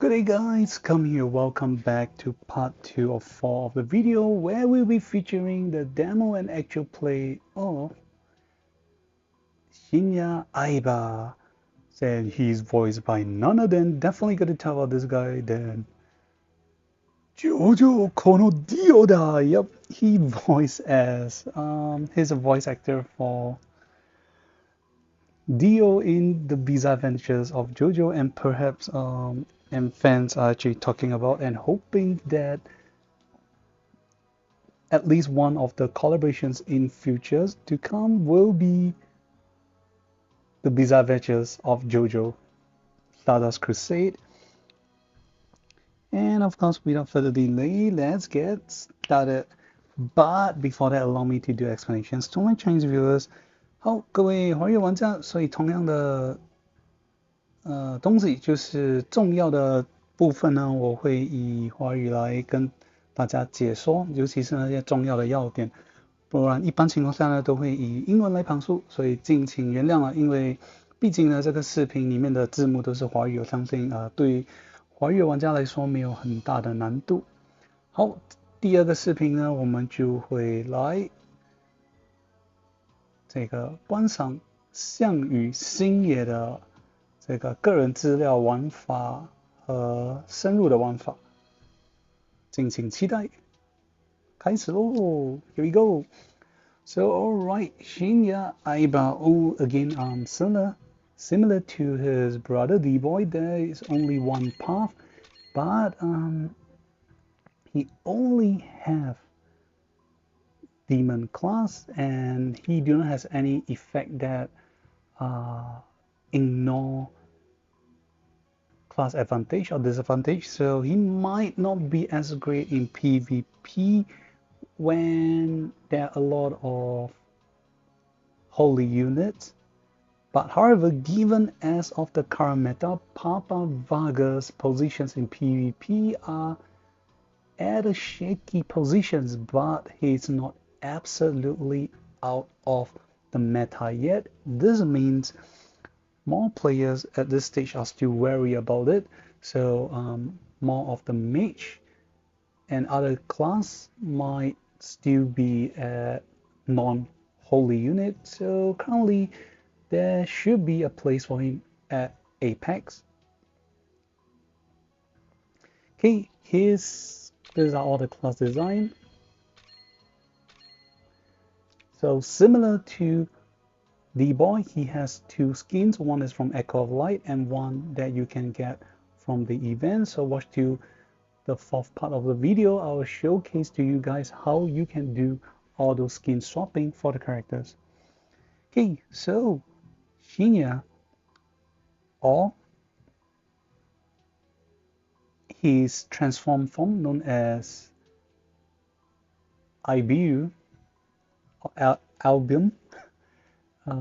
Good day guys, come here, welcome back to part 2 of 4 of the video where we'll be featuring the demo and actual play of Aiba. And he's voiced by none other than, definitely gonna tell about this guy, than Jojo Kono Dioda. Yep, he voiced as, he's a voice actor for Dio in the Bizarre Adventures of JoJo, and perhaps and fans are actually talking about and hoping that at least one of the collaborations in futures to come will be the Bizarre Adventures of JoJo Stardust Crusade. And of course, without further delay, let's get started. But before that, allow me to do explanations to my Chinese viewers. 好，各位华语玩家，所以同样的东西就是重要的部分呢，我会以华语来跟大家解说，尤其是那些重要的要点，不然一般情况下呢都会以英文来旁述，所以敬请原谅了，因为毕竟呢这个视频里面的字幕都是华语，我相信对华语玩家来说没有很大的难度。好，第二个视频呢，我们就会来这个观赏项羽星野的这个个人资料玩法和深入的玩法，敬请期待。开始喽 ！Here we go. So alright, Shinya Aiba, again similar to his brother D-Boy, there is only one path, but he only have demon class and he do not has any effect that ignore class advantage or disadvantage, so he might not be as great in PvP when there are a lot of holy units. But however, given as of the current meta, Papa Vaga's positions in PvP are at a shaky positions, but he's not absolutely out of the meta yet. This means more players at this stage are still wary about it, so more of the mage and other class might still be a non-holy unit, so currently there should be a place for him at Apex. Okay, these are all the class design. So similar to D-Boy, he has two skins. One is from Echo of Light and one that you can get from the event. So watch till the fourth part of the video. I will showcase to you guys how you can do all those skin swapping for the characters. Okay, so Shinya, or his transformed form known as Ibiu or Albion,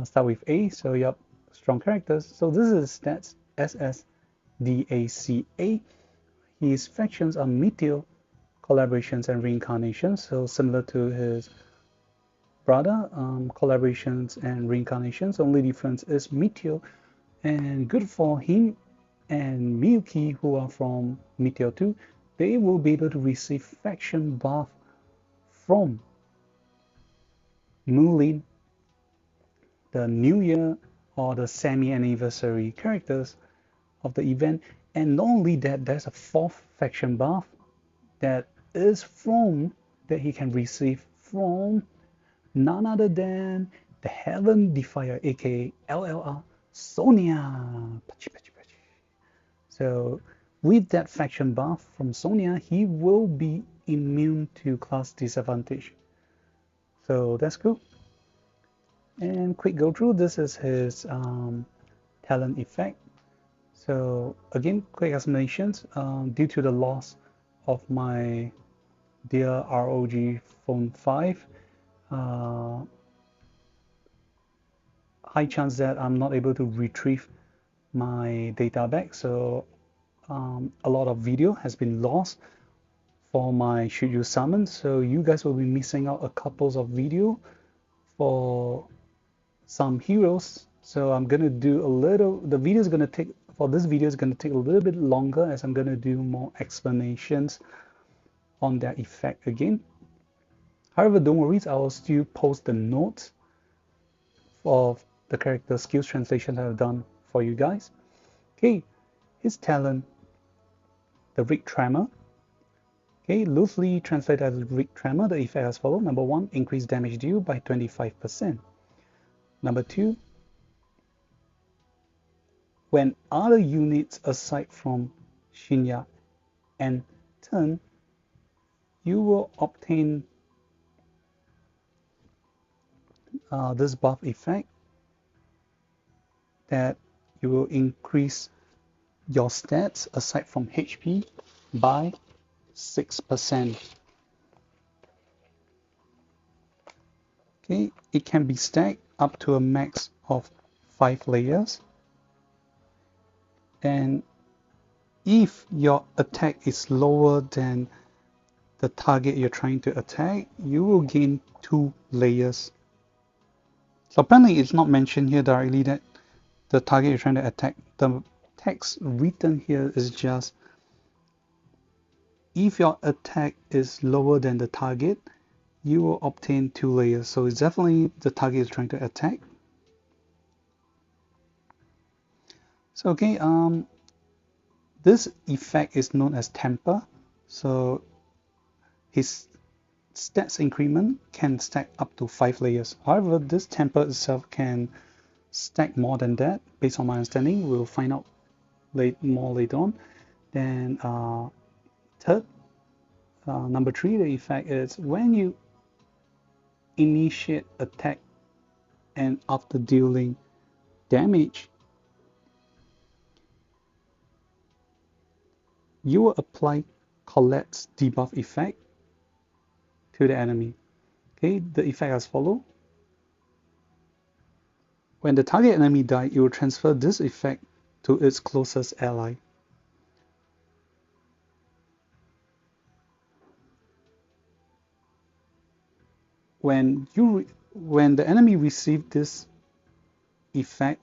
start with A, so yep, strong characters. So this is stats SSDACA. His factions are Meteor, Collaborations, and Reincarnations, so similar to his brother, Collaborations and Reincarnations. Only difference is Meteor, and good for him and Miyuki, who are from Meteor 2, they will be able to receive faction buff from Moonlin, the New Year or the semi-anniversary characters of the event. And not only that, there's a fourth faction buff that is from that he can receive from none other than the Heaven Defier, aka LLR Sonya. So with that faction buff from Sonya, he will be immune to class disadvantage. So that's cool. And quick go through, this is his talent effect. So again, quick explanations. Due to the loss of my dear ROG Phone 5, high chance that I'm not able to retrieve my data back. So a lot of video has been lost for my Should You Summon. So you guys will be missing out a couple of video for some heroes. So I'm gonna do a little, the video is gonna take for this video, it's going to take a little bit longer as I'm going to do more explanations on that effect again. However, don't worry, I will still post the notes of the character skills translation that I've done for you guys. Okay, his talent, the Rig Tremor. Okay, loosely translated as Rig Tremor, the effect as follows. Number 1, increase damage deal by 25%. Number 2, when other units aside from Shinya and turn, you will obtain this buff effect that you will increase your stats aside from HP by 6%. Okay, it can be stacked up to a max of 5 layers, and if your attack is lower than the target you're trying to attack, you will gain 2 layers. So apparently it's not mentioned here directly that the target you're trying to attack. The text written here is just if your attack is lower than the target, you will obtain 2 layers. So it's definitely the target is trying to attack. So okay, this effect is known as temper. So his stats increment can stack up to 5 layers. However, this temper itself can stack more than that. Based on my understanding, we'll find out more later on. Then third, number 3, the effect is when you initiate attack and after dealing damage, you will apply collapse debuff effect to the enemy. Okay, the effect as follows. When the target enemy dies, you will transfer this effect to its closest ally. When the enemy receives this effect,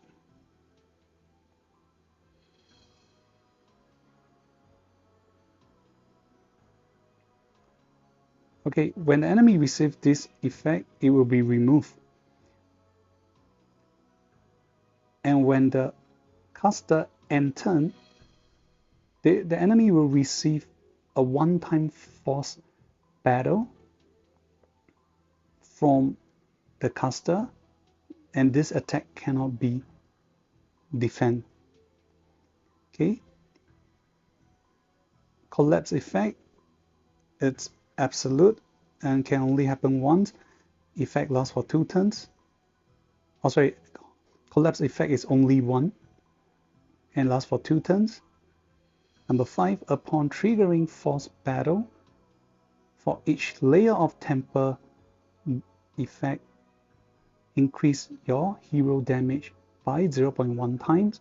okay, when the enemy receives this effect, it will be removed. And when the caster end turn, the enemy will receive a one-time force battle from the caster, and this attack cannot be defended. Okay. Collapse effect, it's absolute and can only happen once. Effect lasts for 2 turns. Oh, sorry, collapse effect is only 1 and lasts for 2 turns. Number 5, upon triggering force battle, for each layer of temper effect, increase your hero damage by 0.1 times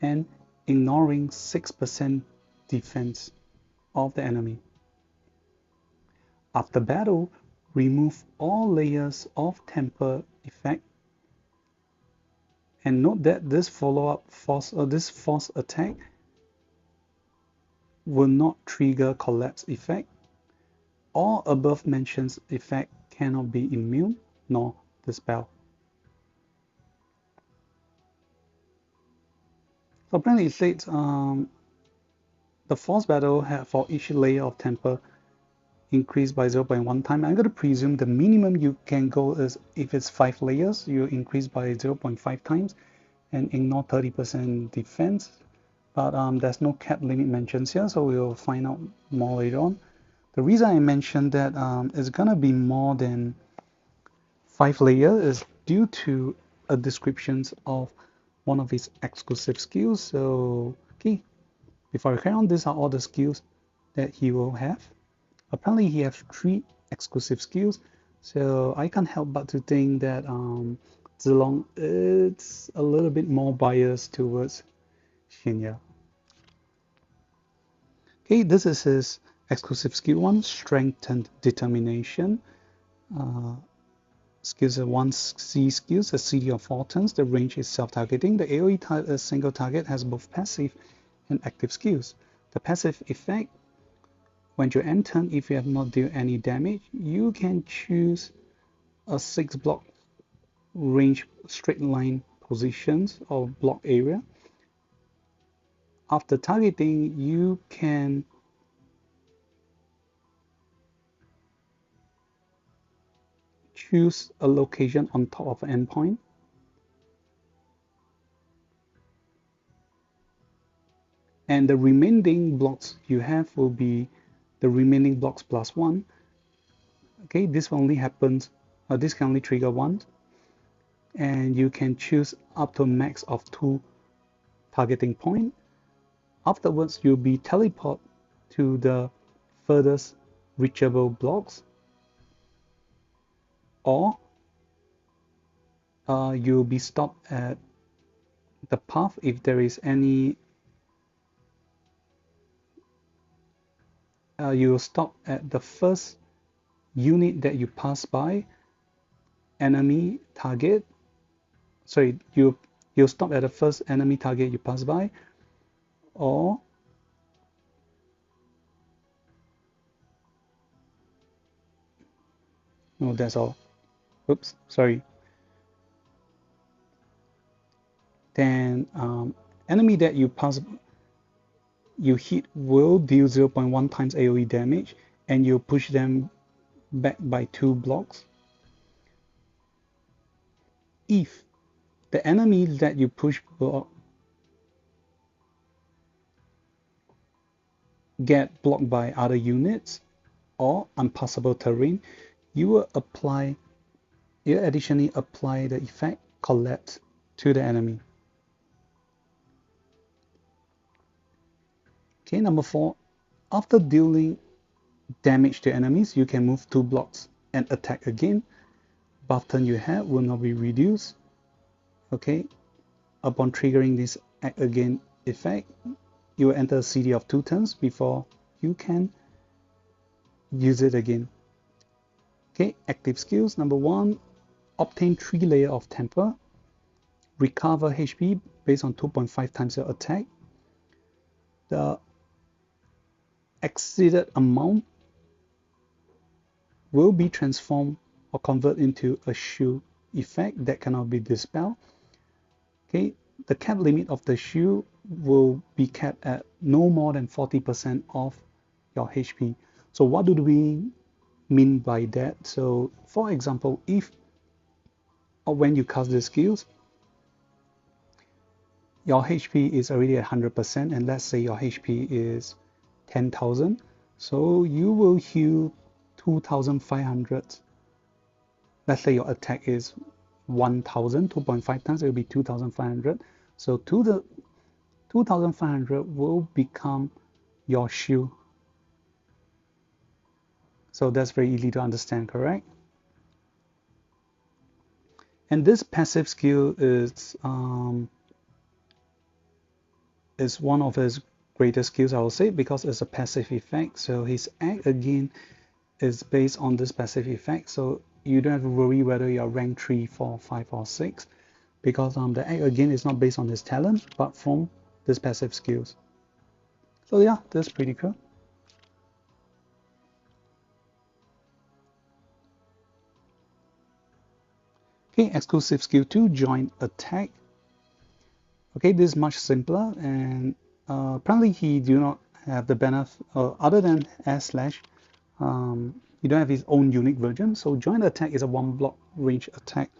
and ignoring 6% defense of the enemy. After battle, remove all layers of temper effect, and note that this follow-up force or this force attack will not trigger collapse effect. All above mentioned effect cannot be immune nor dispelled. So apparently it states the force battle for each layer of temper increase by 0.1 time. I'm going to presume the minimum you can go is if it's 5 layers, you increase by 0.5 times and ignore 30% defense. But there's no cap limit mentioned here, so we'll find out more later on. The reason I mentioned that it's going to be more than 5 layers is due to a description of one of his exclusive skills. So, okay, before I carry on, these are all the skills that he will have. Apparently he has 3 exclusive skills, so I can't help but to think that Zilong is a little bit more biased towards Shinya. Okay, this is his exclusive skill 1, Strengthened Determination. skills are 1C skills, a CD of 4 turns. The range is self-targeting. The AoE single target has both passive and active skills. The passive effect, when you end turn, if you have not dealt any damage, you can choose a 6 block range straight line positions or block area. After targeting, you can choose a location on top of an endpoint. And the remaining blocks you have will be the remaining blocks plus 1. Okay, this only happens, this can only trigger once. And you can choose up to a max of 2 targeting point. Afterwards, you'll be teleported to the furthest reachable blocks, or you'll be stopped at the path if there is any. You'll stop at the first unit that you pass by, enemy target. Sorry, you'll stop at the first enemy target you pass by, or no, that's all. Oops, sorry. Then enemy that you hit will deal 0.1 times AoE damage, and you push them back by 2 blocks. If the enemy that you push get blocked by other units or unpassable terrain, you will additionally apply the effect collapse to the enemy. Okay, number 4, after dealing damage to enemies, you can move 2 blocks and attack again. Buff turn you have will not be reduced. Okay, upon triggering this act again effect, you will enter a CD of 2 turns before you can use it again. Okay, active skills. Number 1, obtain 3 layers of temper, recover HP based on 2.5 times your attack. The exceeded amount will be transformed or convert into a shield effect that cannot be dispelled. Okay, the cap limit of the shield will be capped at no more than 40% of your HP. So what do we mean by that? So for example, if or when you cast the skills, your HP is already at 100%, and let's say your HP is 10,000, so you will heal 2,500. Let's say your attack is 1,000, 2.5 times, it will be 2,500. So 2,500 will become your shield. So that's very easy to understand, correct? And this passive skill is one of his greatest skills, I will say, because it's a passive effect. So his act again is based on this passive effect. So you don't have to worry whether you're rank 3, 4, 5, or 6, because the act again is not based on his talent, but from this passive skills. So yeah, that's pretty cool. Okay, exclusive skill 2, joint attack. Okay, this is much simpler, and apparently he do not have the benefit, other than S slash, he don't have his own unique version. So joint attack is a 1 block range attack.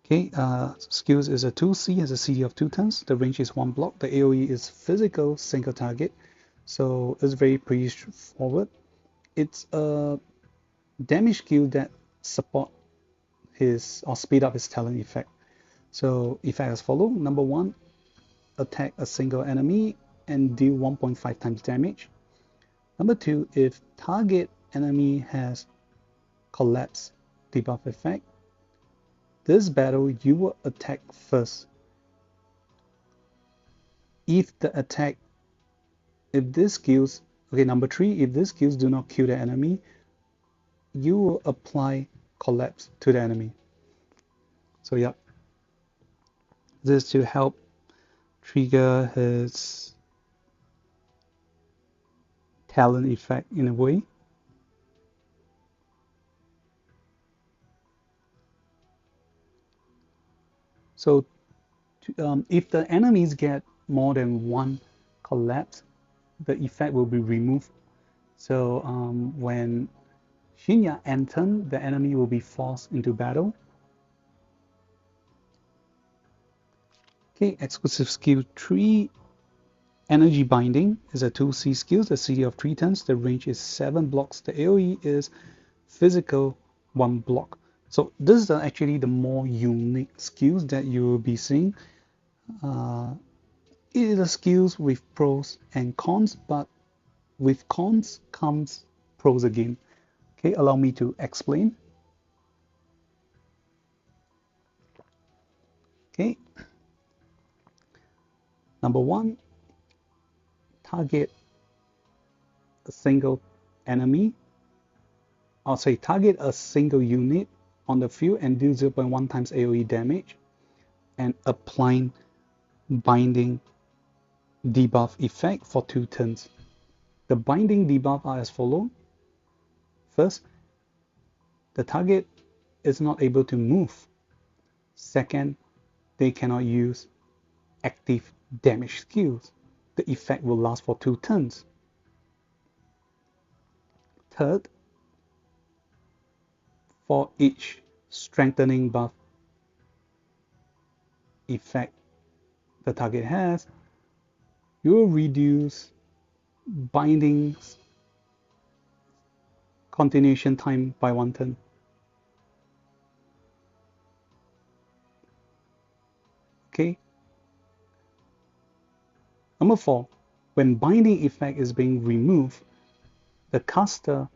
Okay, skills is a 2C, has a CD of 2 turns. The range is 1 block. The AoE is physical single target, so it's very pretty straightforward. It's a damage skill that support his or speed up his talent effect. So effect as follow. Number 1, attack a single enemy and deal 1.5 times damage. Number 2, if target enemy has collapse debuff effect, this battle you will attack first. If this skills, okay, number 3, if these skills do not kill the enemy, you will apply collapse to the enemy. So yeah, this to help trigger his talent effect in a way. So if the enemies get more than one collapse, the effect will be removed. So when Shinya enters, the enemy will be forced into battle. Okay, exclusive skill 3, Energy Binding is a 2C skill, the CD of 3 turns, the range is 7 blocks, the AoE is physical 1 block. So this is actually the more unique skills that you will be seeing. It is a skills with pros and cons, but with cons comes pros again. Okay, allow me to explain. Okay, number one, target a single enemy. I'll say target a single unit on the field and do 0.1 times AoE damage and applying binding debuff effect for 2 turns. The binding debuff are as follows. First, the target is not able to move. Second, they cannot use active damage skills. The effect will last for 2 turns. Third, for each strengthening buff effect the target has, you will reduce binding's continuation time by 1 turn. Okay. Number 4, when binding effect is being removed, the caster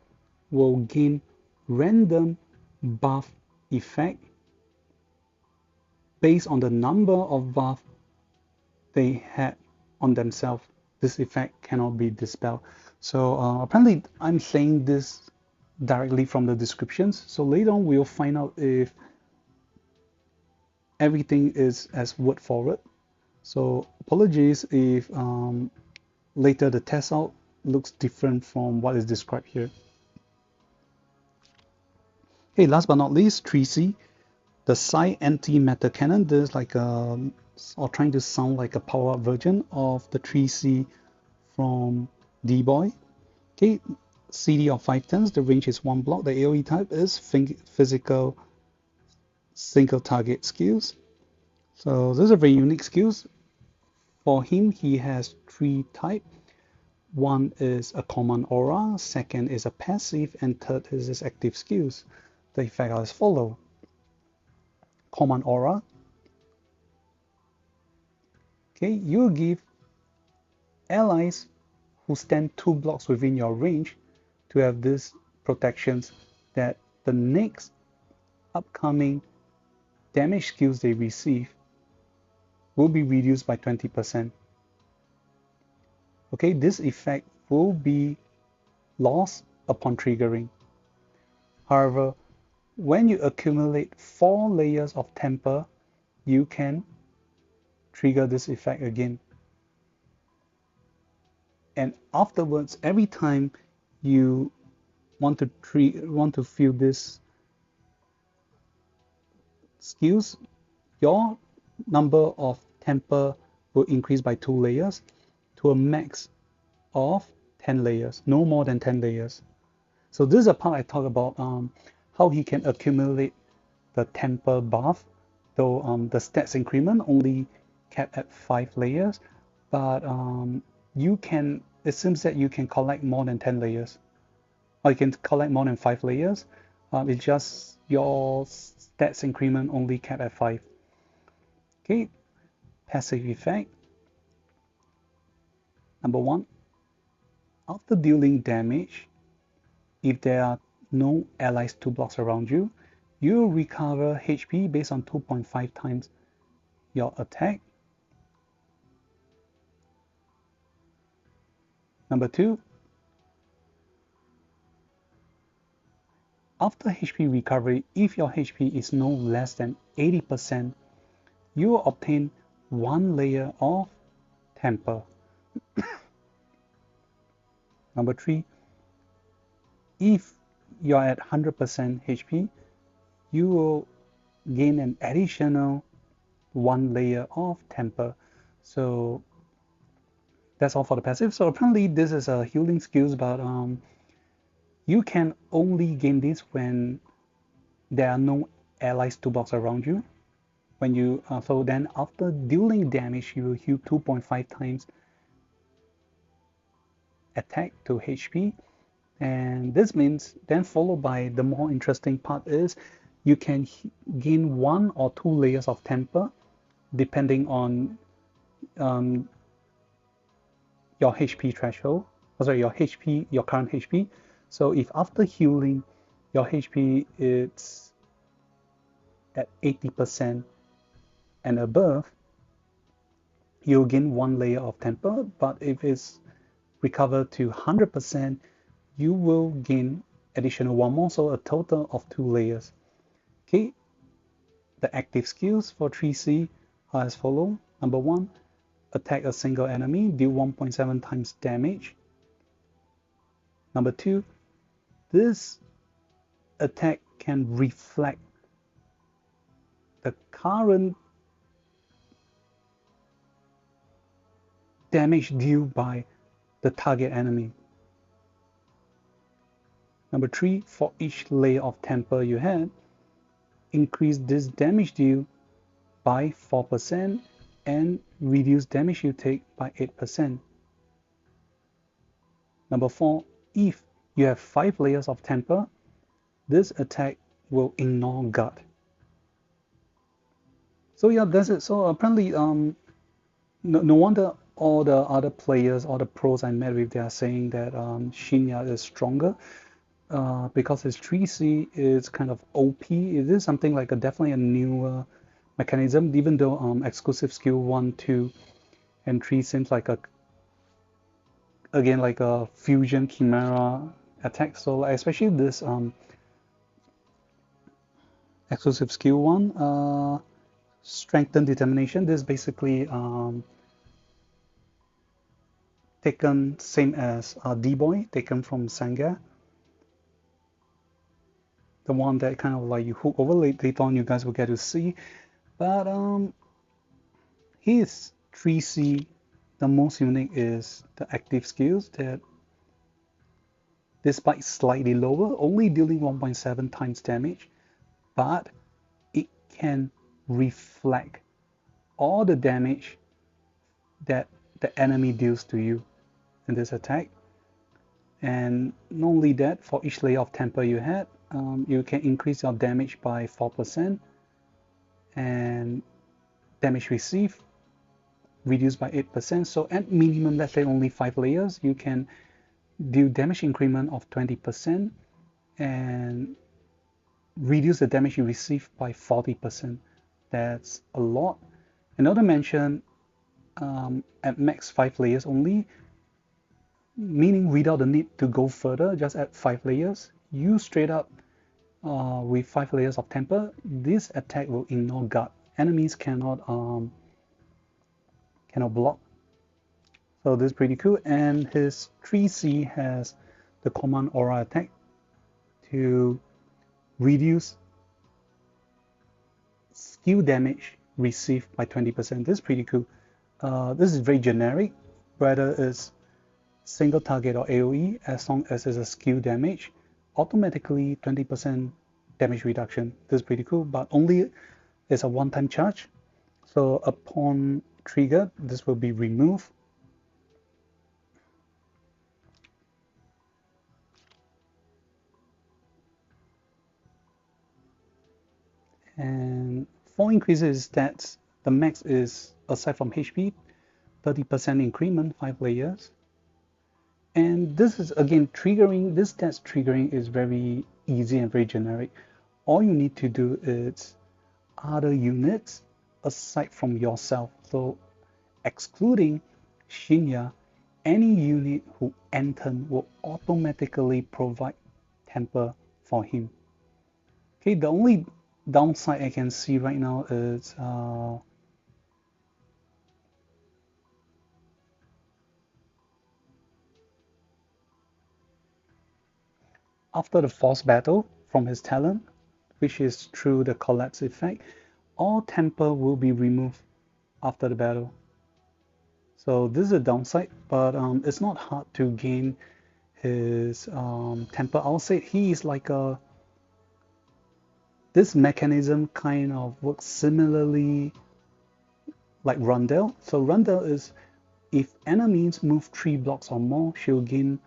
will gain random buff effect based on the number of buff they had on themselves. This effect cannot be dispelled. So apparently I'm saying this directly from the descriptions. So later on we'll find out if everything is as word forward. So apologies if later the test out looks different from what is described here. Okay, last but not least, 3C, the Psi anti-matter cannon. This is like or trying to sound like a power-up version of the 3C from D-Boy. Okay, CD of 5 turns, the range is 1 block, the AoE type is physical single target skills. So those are very unique skills. For him, he has 3 types. One is a command aura, second is a passive, and third is his active skills. The effect are as follow. Command aura. Okay, you give allies who stand 2 blocks within your range to have these protections that the next upcoming damage skills they receive will be reduced by 20%. Okay, this effect will be lost upon triggering. However, when you accumulate 4 layers of temper, you can trigger this effect again. And afterwards, every time you want to feel this skills, your number of temper will increase by 2 layers to a max of 10 layers, no more than 10 layers. So this is a part I talk about how he can accumulate the temper buff, though the stats increment only capped at 5 layers, but it seems that you can collect more than 10 layers, or you can collect more than 5 layers. It's just your stats increment only capped at 5. Okay, passive effect. Number 1, after dealing damage, if there are no allies 2 blocks around you, you recover HP based on 2.5 times your attack. Number 2, After HP recovery, if your HP is no less than 80%, you will obtain 1 layer of temper. Number 3, if you're at 100% HP, you will gain an additional 1 layer of temper. So that's all for the passive. So apparently this is a healing skills, but you can only gain this when there are no allies toolbox around you. When you so then after dealing damage, you will heal 2.5 times attack to HP, and this means then followed by the more interesting part is you can gain 1 or 2 layers of temper depending on um, your HP threshold. Sorry, your current HP. So if after healing your HP is at 80% and above, you'll gain 1 layer of temper. But if it's recovered to 100%, you will gain additional 1 more, so a total of 2 layers. Okay, the active skills for 3C are as follows. Number 1, attack a single enemy, deal 1.7 times damage. Number 2, this attack can reflect the current damage dealt by the target enemy. Number 3, for each layer of temper you had, increase this damage deal by 4% and reduce damage you take by 8%. Number 4, if you have 5 layers of temper, this attack will ignore guard. So yeah, that's it. So apparently, no wonder all the other players, all the pros I met with, they are saying that Shinya is stronger because his 3C is kind of OP. It is something like definitely a newer mechanism, even though exclusive skill 1, 2, and 3 seems like again like a fusion chimera attack. So especially this exclusive skill 1, strengthen determination. This is basically taken same as D-Boy, taken from Sanga. The one that kind of like you hook over later on, you guys will get to see. But his 3C, the most unique is the active skills that despite slightly lower, only dealing 1.7 times damage, but it can reflect all the damage that the enemy deals to you in this attack. And not only that, for each layer of temper you had, you can increase your damage by 4% and damage received reduced by 8%. So at minimum, let's say only 5 layers, you can do damage increment of 20% and reduce the damage you receive by 40%. That's a lot. Another mention, at max 5 layers only, meaning without the need to go further, just add 5 layers, you straight up with 5 layers of temper, this attack will ignore guard. Enemies cannot block. So this is pretty cool. And his 3C has the command aura attack to reduce skill damage received by 20%. This is pretty cool. This is very generic, whether it's single target or AoE, as long as it's a skill damage, automatically 20% damage reduction. This is pretty cool, but only it's a one-time charge. So upon trigger, this will be removed. And for increases stats, the max is, aside from HP, 30% increment, 5 layers. And this is again triggering, this stats triggering is very easy and very generic. All you need to do is other units aside from yourself. So excluding Shinya, any unit who enter will automatically provide temper for him. Okay, the only downside I can see right now is after the force battle from his talent, which is through the collapse effect, all temper will be removed after the battle. So this is a downside, but it's not hard to gain his temper. I'll say he is like a this mechanism kind of works similarly like Rundell. So Rundell is if enemies move 3 blocks or more, she'll gain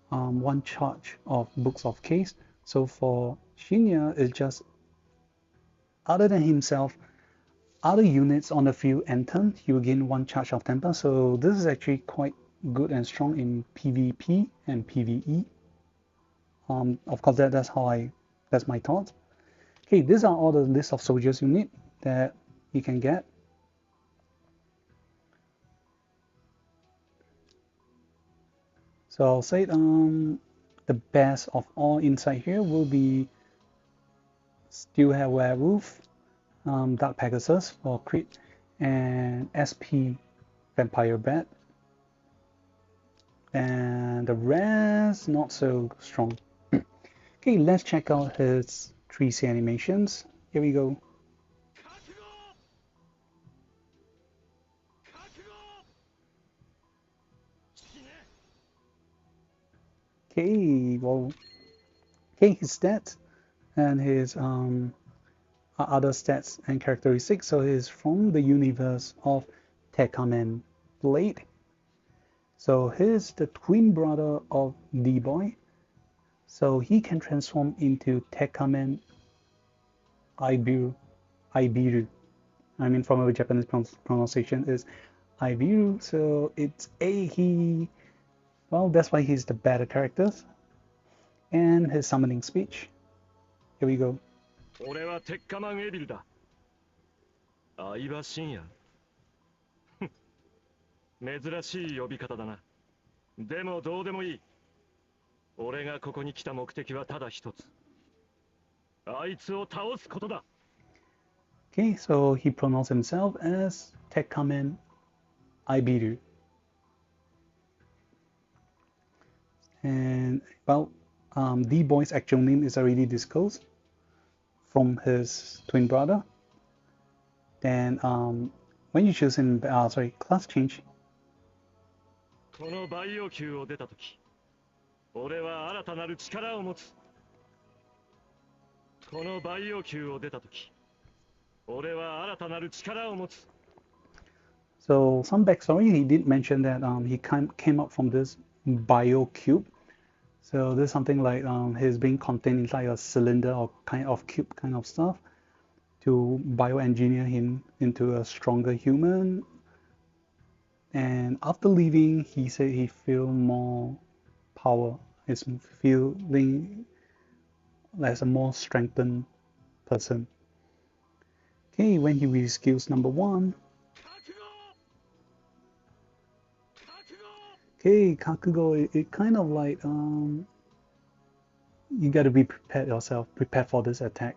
1 charge of Books of Case. So for Shinya, it's just other than himself, other units on the field enter, he will gain 1 charge of temper. So this is actually quite good and strong in PvP and PvE. Of course, that's my thoughts. Okay, these are all the list of soldiers you need that you can get. So I'll say the best of all inside here will be still have Werewolf, Dark Pegasus for crit, and SP Vampire Bat. And the rest not so strong. Okay, let's check out his 3C animations. Here we go. Okay, well, okay, his stats and his other stats and characteristics. So he's from the universe of Tekkaman Blade. So he's the twin brother of D-Boy. So he can transform into Tekkaman Ibiru. Ibiru. I mean, from a Japanese pronunciation is Ibiru. So it's he. Well, that's why he's the better character. And his summoning speech. Here we go. 俺は鉄火マンエビルだ。相葉真也。珍しい呼び方だな。でもどうでもいい。俺がここに来た目的はただ一つ。あいつを倒すことだ。Okay, so he pronounced himself as Tekkaman Ibiru. And well, D-Boy's actual name is already disclosed from his twin brother. Then when you choose in class change. このバイオ級を出たとき、俺は新たなる力を持つ。このバイオ級を出たとき、俺は新たなる力を持つ。So some backstory, he did mention that he came up from this bio cube. So there's something like he's being contained inside a cylinder or kind of cube kind of stuff to bioengineer him into a stronger human. And after leaving, he said he feel more power. He's feeling as a more strengthened person. Okay, when he reaches skills number 1. Okay, Kakugo, it kind of like you gotta be prepared for this attack.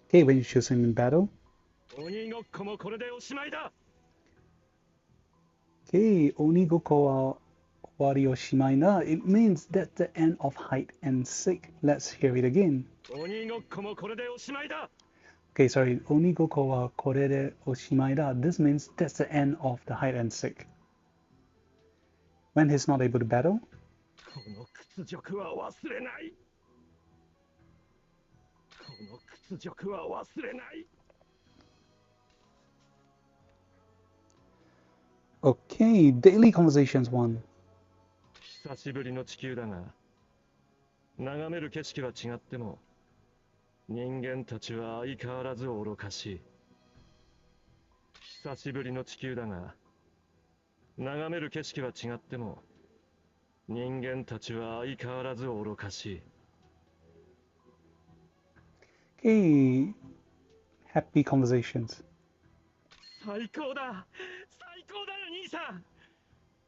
Okay, when you choose him in battle. Okay, Onigoko wa wari o shimai na. It means that's the end of hide and seek. Let's hear it again. Okay, sorry. Onigoko wa kore de oshimai da. This means that's the end of the hide and seek. When he's not able to battle. Okay, daily conversations 1. 久しぶりの地球だが、眺める景色は違っても、人間たちは相変わらず愚かしい。久しぶりの地球だが、眺める景色は違っても、人間たちは相変わらず愚かしい。Okay, happy conversations. 最高だ、最高だよ兄さん。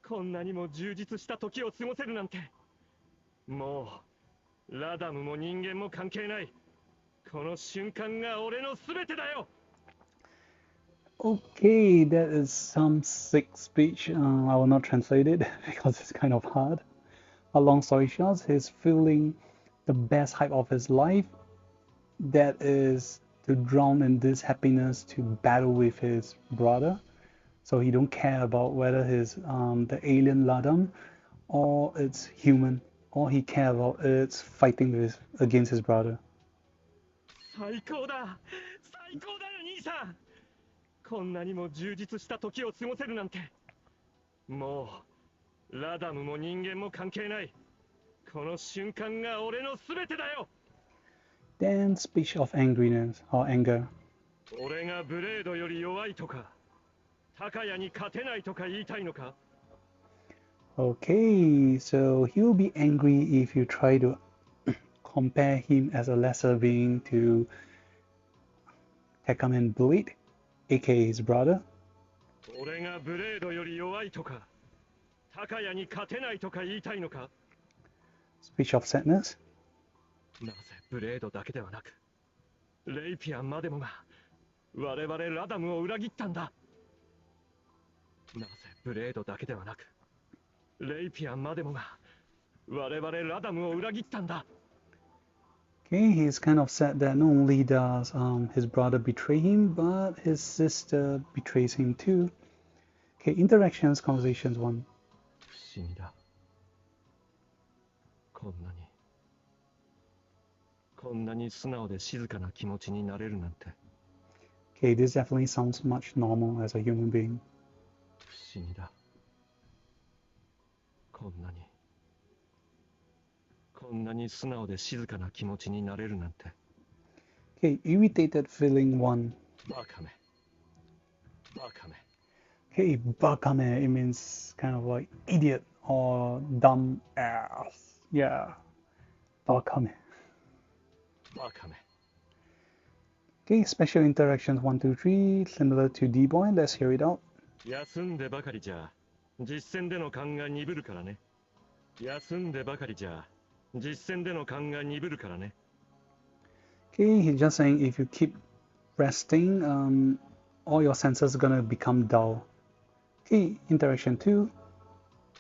こんなにも充実した時を過ごせるなんて。もうラダムも人間も関係ない。この瞬間が俺の全てだよ。 Okay, that is some sick speech. I will not translate it because it's kind of hard. A long story short, he's feeling the best hype of his life. That is to drown in this happiness to battle with his brother. So he don't care about whether he's the alien Ladam or it's human. All he care about is fighting against his brother. 最高だ、最高だよ兄さん。こんなにも充実した時を過ごせるなんて。もうラダムも人間も関係ない。この瞬間が俺の全てだよ。 Then speech of angriness or anger. 俺がブレードより弱いとか、高谷に勝てないとか言いたいのか。 Okay, so he will be angry if you try to compare him as a lesser being to Tekkaman Blade, aka his brother. 俺がブレードより弱いとか、高谷に勝てないとか言いたいのか。 Speech of sadness. なぜブレードだけではなく、レイピアンまでもが我々ラダムを裏切ったんだ。なぜブレードだけではなく、レイピアンまでもが我々ラダムを裏切ったんだ。 Okay, he's kind of sad that not only does his brother betray him, but his sister betrays him too. Okay, interactions, conversations one. 不思議だ。こんなに素直で静かな気持ちになれるなんて。 Okay, this definitely sounds much normal as a human being. 不思議だ。こんなに素直で静かな気持ちになれるなんて。 Okay, irritated feeling one. バカめ。バカめ。 Okay, bakame, it means kind of like idiot or dumb ass. Yeah, bakame. バカめ。 Okay, special interactions 1, 2, 3, similar to D-Boy. Let's hear it out. 休んでばかりじゃ実戦での勘が鈍るからね。休んでばかりじゃ実戦での勘が鈍るからね。 Okay, he's just saying if you keep resting, all your senses are gonna become dull. Okay, interaction 2.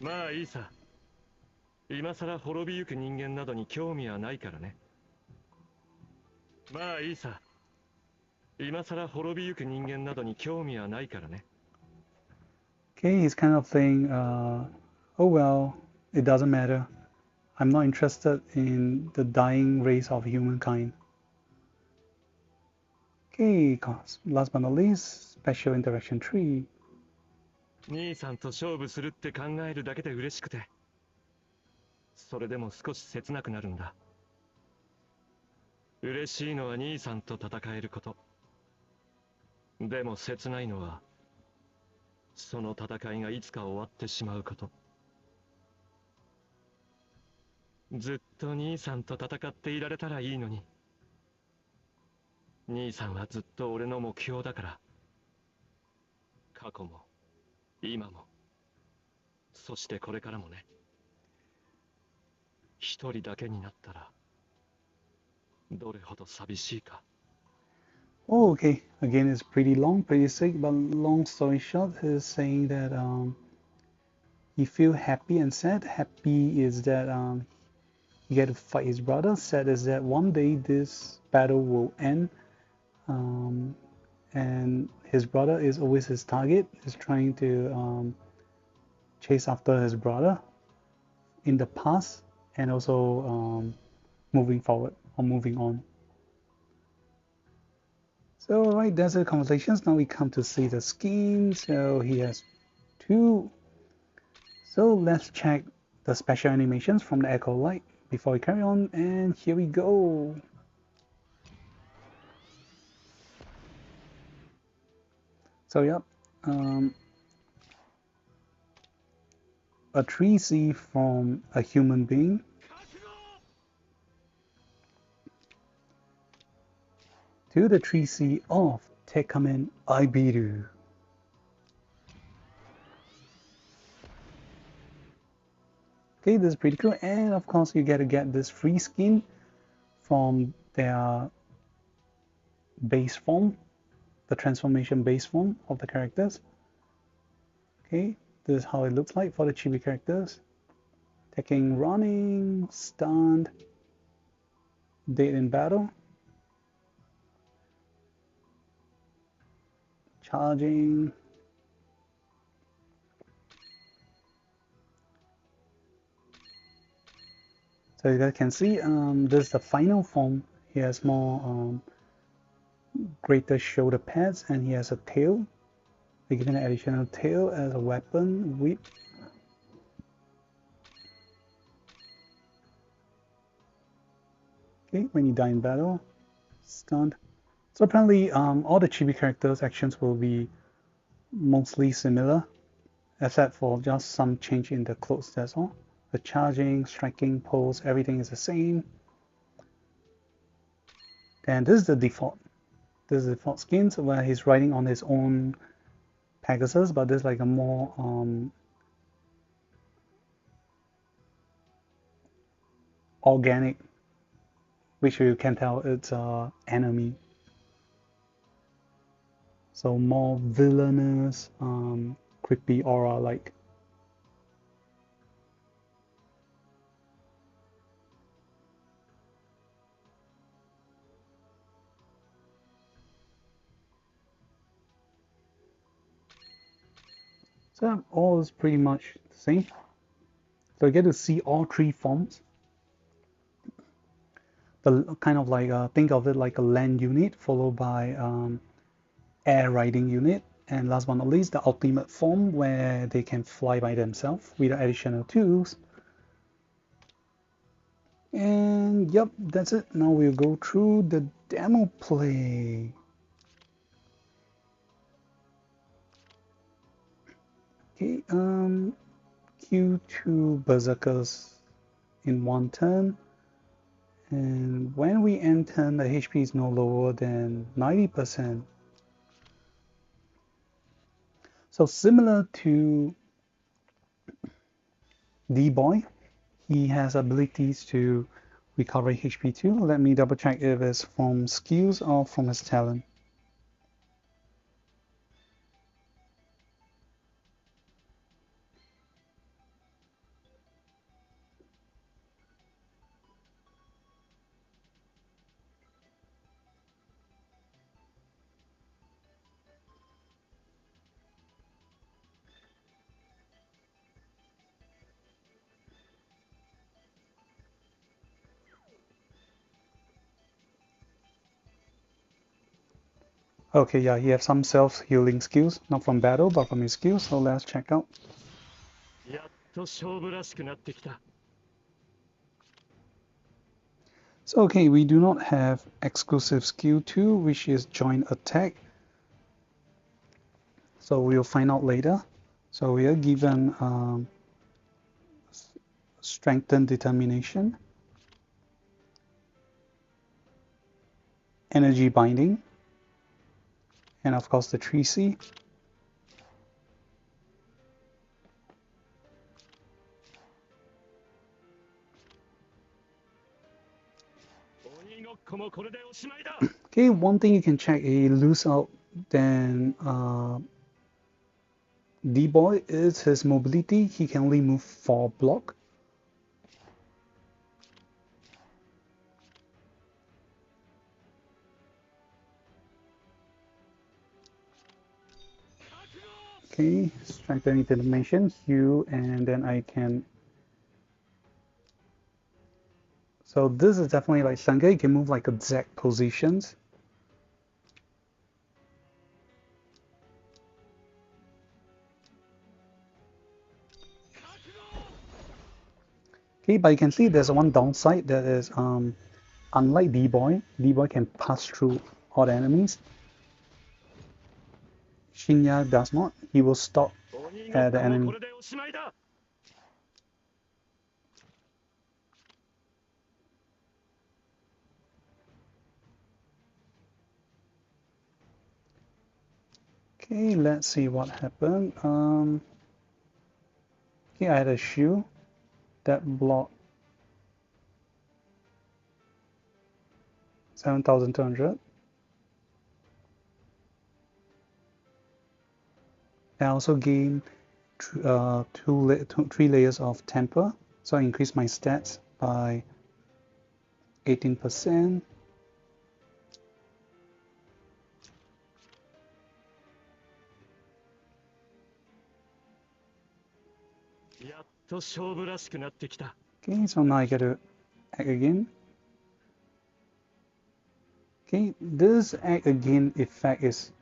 まあいいさ。今さら滅びゆく人間などに興味はないからね。まあいいさ。今さら滅びゆく人間などに興味はないからね。 Okay, he's kind of saying, oh well, it doesn't matter. I'm not interested in the dying race of humankind. Okay, last but not least, special interaction 3. 兄さんと勝負するって考えるだけで嬉しくて、それでも少し切なくなるんだ。嬉しいのは兄さんと戦えること。でも切ないのは、その戦いがいつか終わってしまうこと。ずっと兄さんと戦っていられたらいいのに。兄さんはずっと俺の目標だから。過去も今も、そしてこれからもね。一人だけになったらどれほど寂しいか。 Oh, okay. Again, it's pretty long, pretty sick, but long story short, he's saying that he feel happy and sad. Happy is that he get to fight his brother. Sad is that one day this battle will end, and his brother is always his target. He's trying to chase after his brother in the past and also moving forward or moving on. So right, that's the conversations. Now we come to see the skin. So he has 2. So let's check the special animations from the Echo Light before we carry on. And here we go. So yep, a 3C from a human being to the 3C of Tekkaman Aibiru. Okay, this is pretty cool. And of course, you get to get this free skin from their base form, the transformation base form of the characters. Okay, this is how it looks like for the chibi characters. Taking running, stunned, dead in battle, charging. So you guys can see this is the final form. He has more greater shoulder pads and he has a tail. They give an additional tail as a weapon, whip. Okay, when you die in battle, stunned. So apparently all the chibi characters' actions will be mostly similar, except for just some change in the clothes, that's all. The charging, striking, pose, everything is the same. And this is the default. This is the default skins where he's riding on his own Pegasus, but there's like a more organic, which you can tell it's enemy. So more villainous, creepy aura like. So all is pretty much the same. So you get to see all three forms. The kind of like think of it like a land unit followed by air riding unit, and last but not least the ultimate form where they can fly by themselves without additional tools. And yep, that's it. Now we'll go through the demo play. Okay, Q2 berserkers in one turn, and when we end turn the HP is no lower than 90%. So similar to D-Boy, he has abilities to recover HP too. Let me double check if it's from skills or from his talent. Okay, yeah, he has some self-healing skills, not from battle, but from his skills, so let's check out. So okay, we do not have exclusive skill 2, which is joint attack. So we'll find out later. So we are given strengthened determination, energy binding, and of course the 3C. Okay, one thing you can check, he lose out than D-Boy is his mobility. He can only move 4 block. Okay, strengthen determination, Hue, and then I can. So this is definitely like Sanga. You can move like exact positions. Okay, but you can see there's one downside that is unlike D-Boy, D-Boy can pass through all the enemies. Shinya does not. He will stop at the enemy. Okay, let's see what happened. Okay, I had a shoe. that block 7,200. I also gain 3 layers of temper, so I increase my stats by 18%. Okay, so now I get to act again. Okay, this act again effect is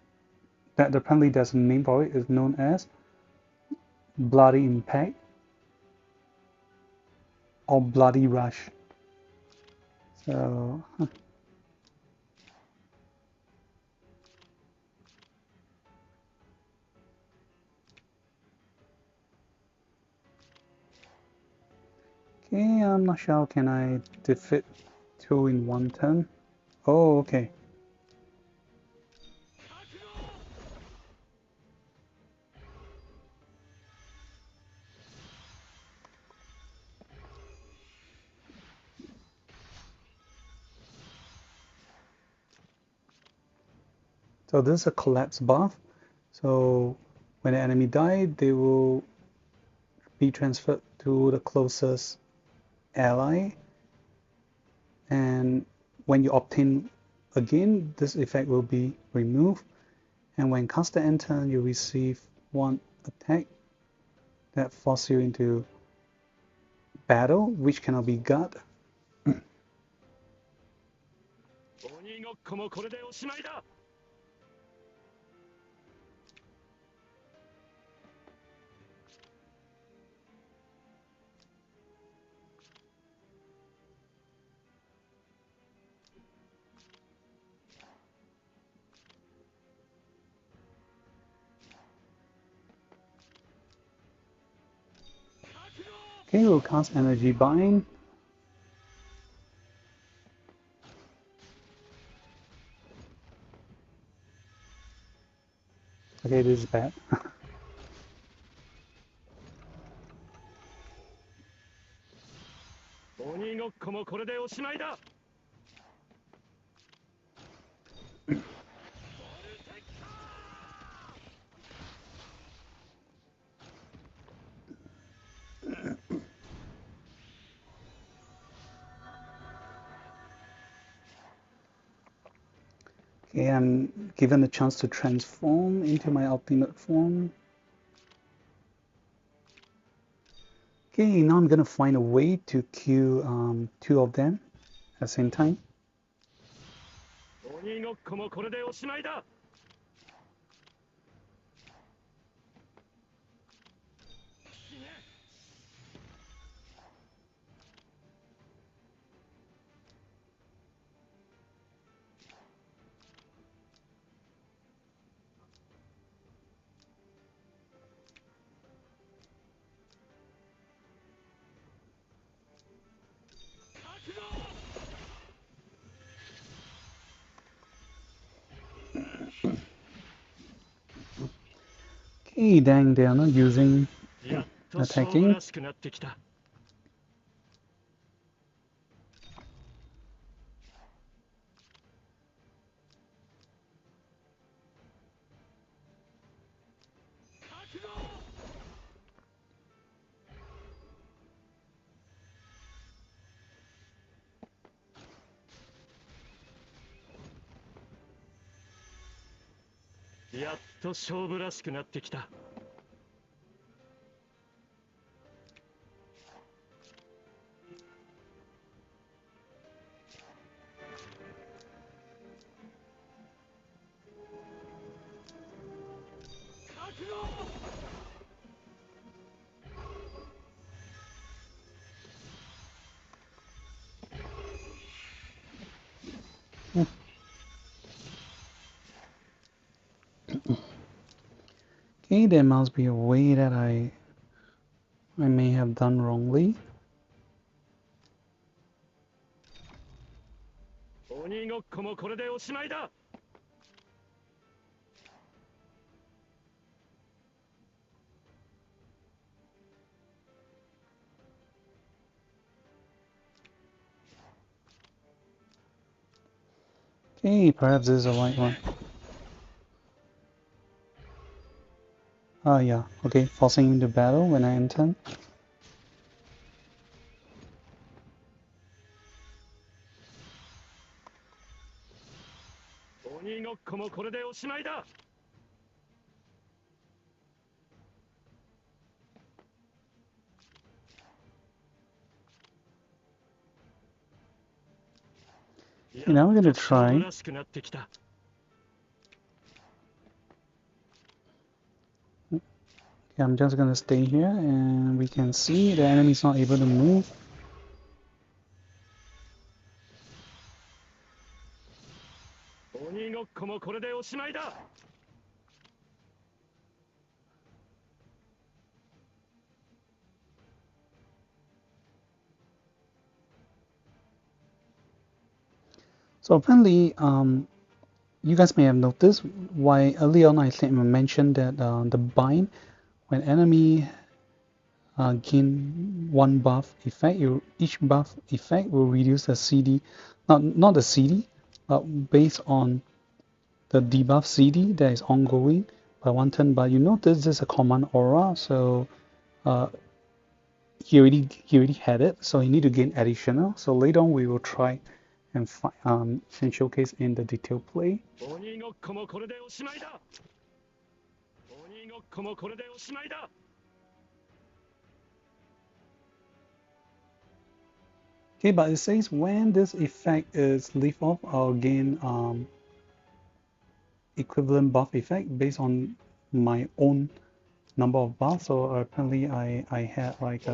that apparently there's a name for it, is known as bloody impact or bloody rush. So okay, I'm not sure how can I defeat 2 in 1 turn. Oh, okay. So this is a collapse buff. So when the enemy dies, they will be transferred to the closest ally. And when you obtain again, this effect will be removed. And when caster enter, you receive 1 attack that forces you into battle, which cannot be got. Okay, we'll cast Energy Bind. Okay, this is bad. Okay, I'm given the chance to transform into my ultimate form. Okay, now I'm gonna find a way to kill 2 of them at the same time. Okay, dang, they are not using attacking. Okay, there must be a way that I may have done wrongly. Okay, perhaps this is the right one. Ah, yeah. Okay, forcing into battle when I enter. 鬼ごっこもこれでおしまいだ。 Okay, now we're gonna try. Okay, I'm just gonna stay here and we can see the enemy's not able to move. So apparently, you guys may have noticed why earlier on I mentioned that the bind, when enemy gain one buff effect, each buff effect will reduce the CD, not the CD, but based on the debuff CD that is ongoing by one turn. But you notice this is a command aura, so uh, he already had it, so he need to gain additional. So later on we will try and showcase in the detail play. Okay, but it says when this effect is lift off, I'll gain equivalent buff effect based on my own number of buffs. So apparently I had like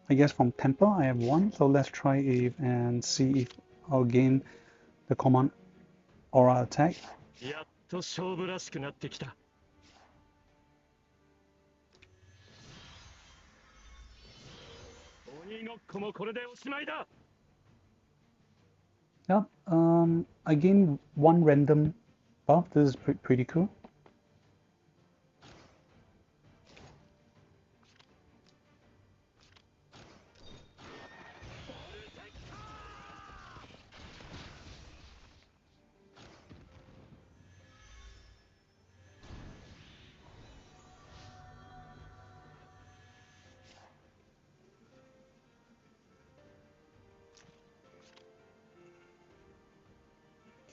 I guess from temper I have one. So let's try if and see if I'll gain the command aura attack. やっと勝負らしくなってきた。 Yep, I gain one random buff. This is pretty cool.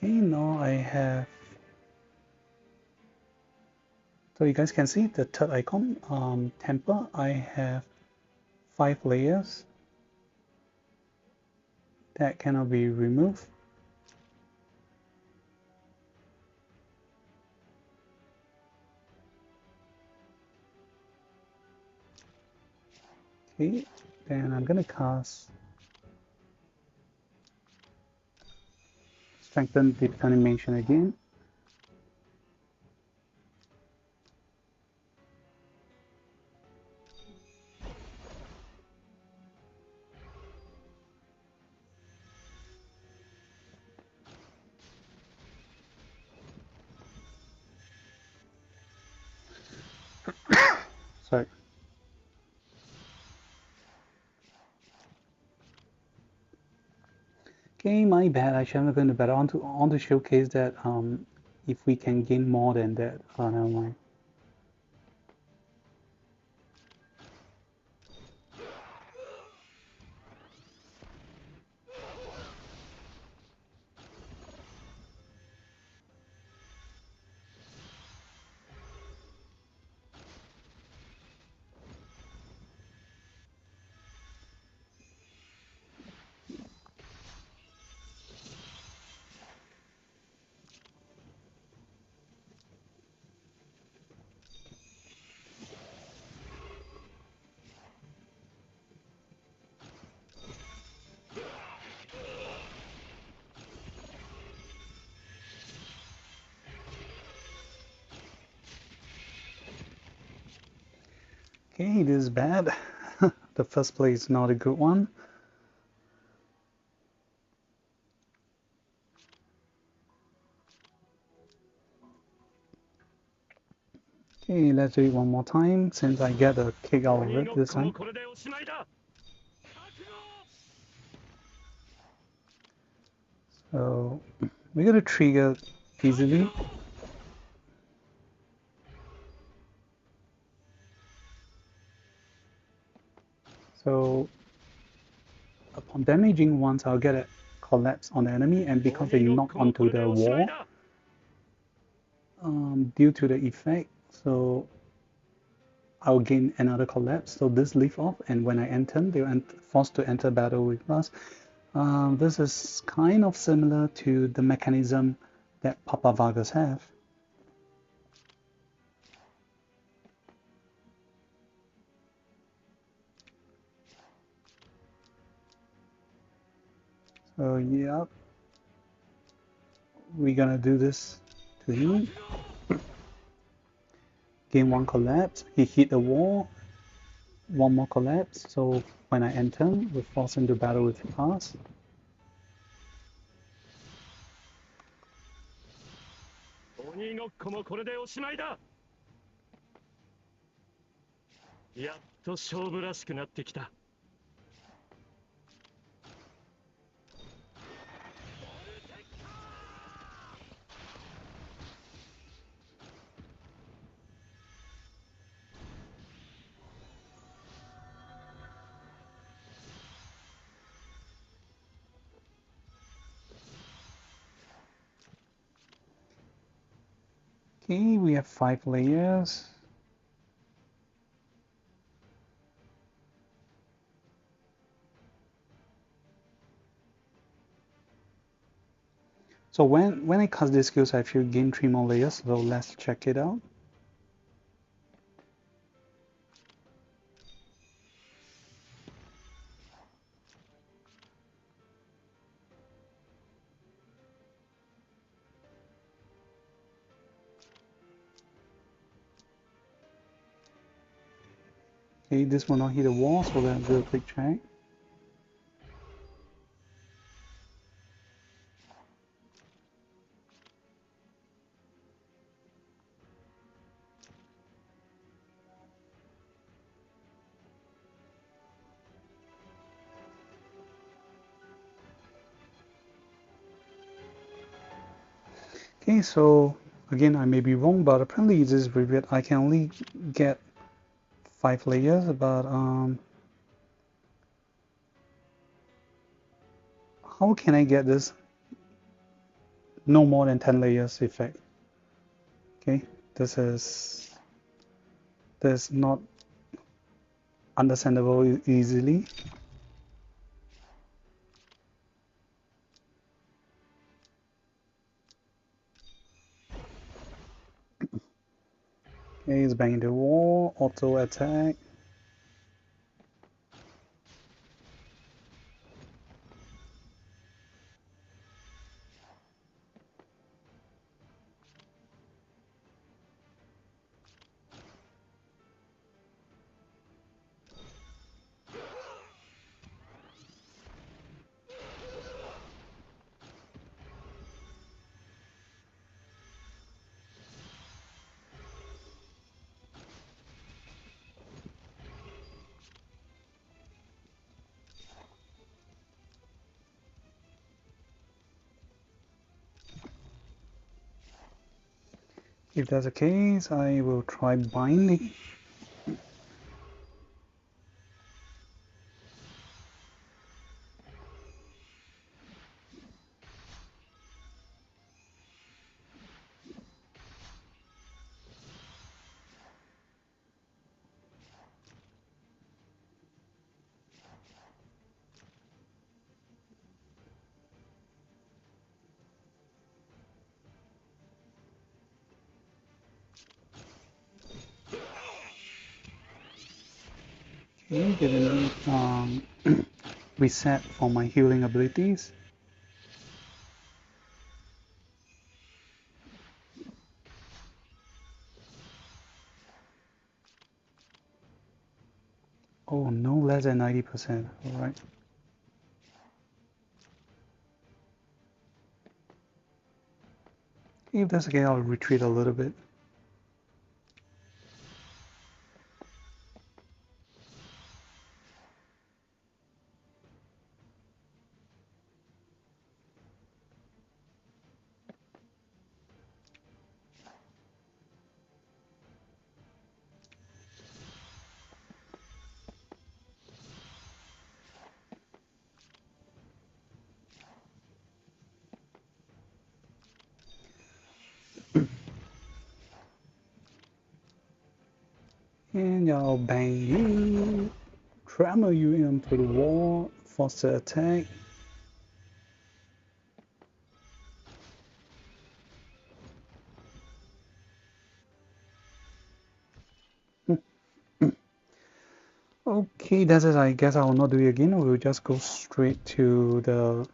Okay, now I have. So you guys can see the third icon, temper. I have 5 layers that cannot be removed. Okay, then I'm gonna cast Strengthen Determination again. Sorry. Okay, my bad. Actually, I'm not going to bet on to showcase that if we can gain more than that. Oh, never mind. Okay, this is bad. The first play is not a good one. Okay, let's do it one more time since I get a kick out of it this time. So we're gonna trigger easily. So upon damaging once, I'll get a collapse on the enemy, and because they knock onto the wall, due to the effect, so I'll gain another collapse. So this leave off, and when I enter, they're forced to enter battle with us. This is kind of similar to the mechanism that Papa Vargas have. So yeah, we're gonna do this to him. Gain one collapse. He hit the wall. One more collapse. So when I enter, we force him to battle with us.やっと勝負らしくなってきた。Okay, we have 5 layers. So when I cast these skills, I actually gain 3 more layers. So let's check it out. Okay, this will not hit the wall, so let's do a quick check. Okay, so again, I may be wrong, but apparently this is weird. I can only get 5 layers, but how can I get this no more than 10 layers effect? Okay, this not understandable easily. Okay, it's banging the wall, auto attack. If that's the case, I will try binding. Okay, getting reset for my healing abilities. Oh, no less than 90%. Alright. If that's okay, I'll retreat a little bit. And I'll bang you, tremor you into the wall, foster attack. Okay, that's it. I guess I will not do it again. We'll just go straight to the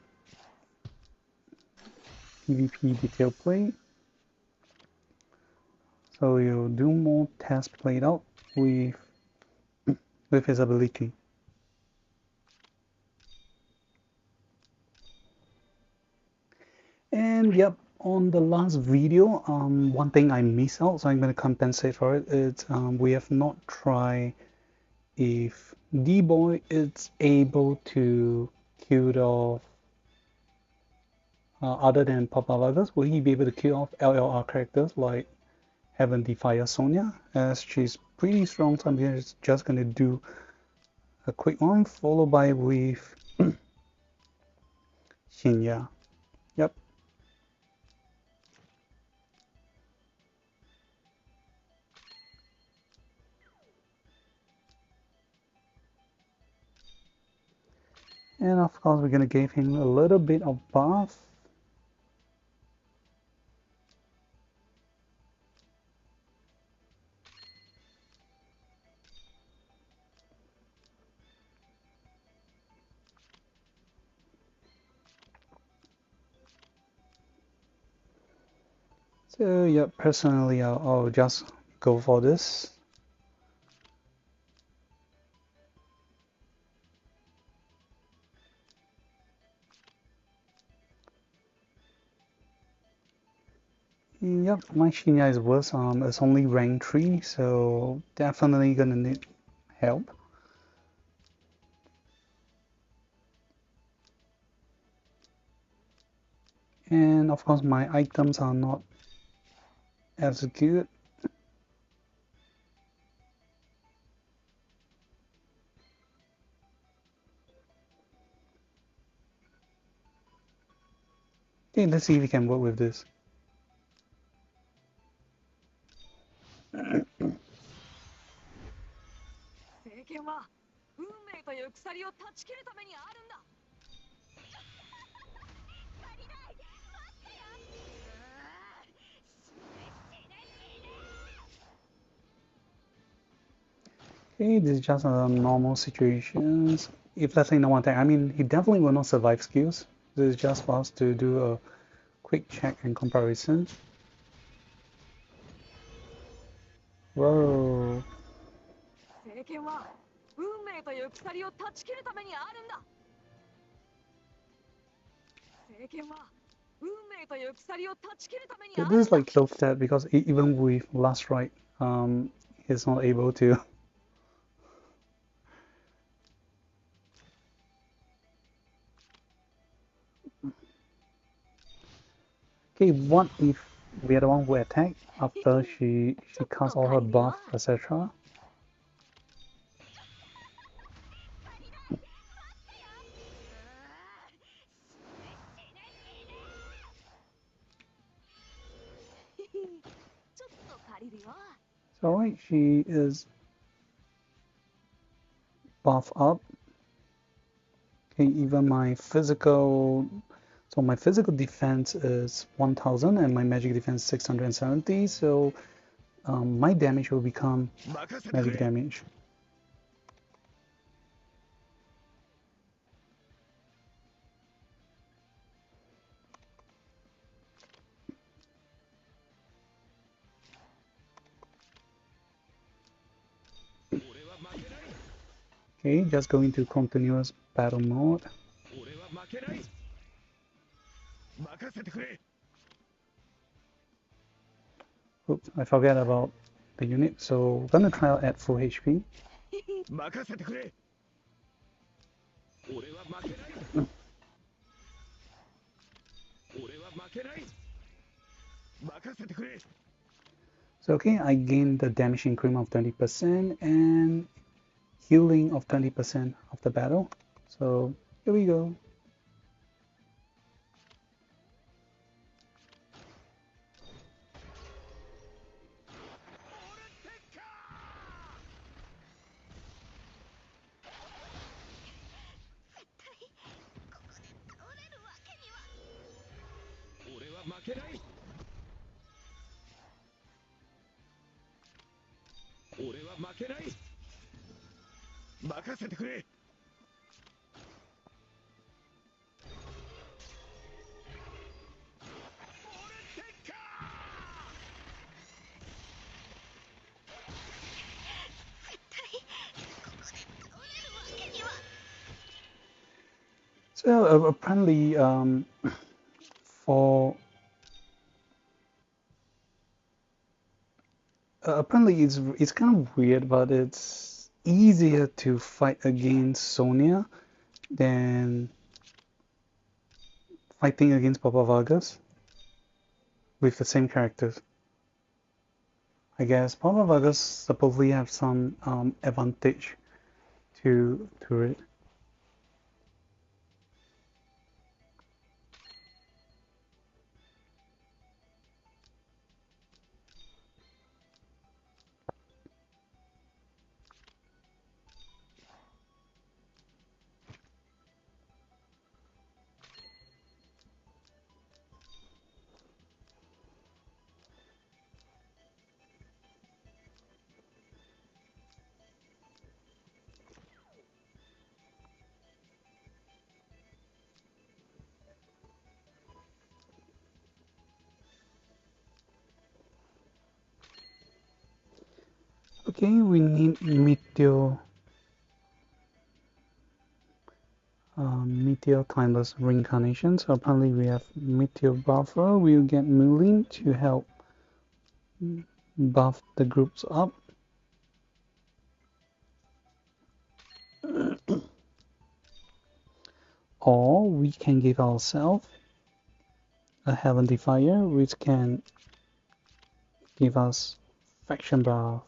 PvP detail play. So you'll do more test played out with his ability. And yep, on the last video, one thing I missed out, so I'm going to compensate for it. It's we have not tried if D-Boy is able to kill off other than Papa Vibers, will he be able to kill off LLR characters like Heaven Defier Sonya, as she's pretty strong, so I'm just going to do a quick one, followed by with Shinya. Yep. And of course, we're going to give him a little bit of buff. So yeah, personally, I'll just go for this. Yep, my Shinya is worse. It's only rank 3, so definitely gonna need help. And of course, my items are not as good. Okay, let's see if we can work with this. Okay, this is just a normal situations. If let's say no one attack, I mean, he definitely will not survive skills. This is just for us to do a quick check and comparison. Whoa. Yeah, this is like close that because even with last right, he's not able to. Okay, what if we are the one who attack after she casts all her buff, etc. So right, she is buff up. Okay, even my physical, so my physical defense is 1000 and my magic defense 670. So my damage will become magic damage. Okay, just go into continuous battle mode. Oops, I forgot about the unit, so I'm gonna try out at full HP. So okay, I gained the damage increment of 20% and healing of 20% of the battle. So here we go. けない。俺は負けない。任せてくれ。So apparently, for apparently it's kind of weird, but it's easier to fight against Sonia than fighting against Papa Vargas with the same characters. I guess Papa Vargas supposedly have some advantage to it. Okay, we need Meteor Timeless Reincarnation. So apparently we have Meteor Buffer. We'll get Moulin to help buff the groups up. Or we can give ourselves a Heavenly Fire, which can give us faction buff.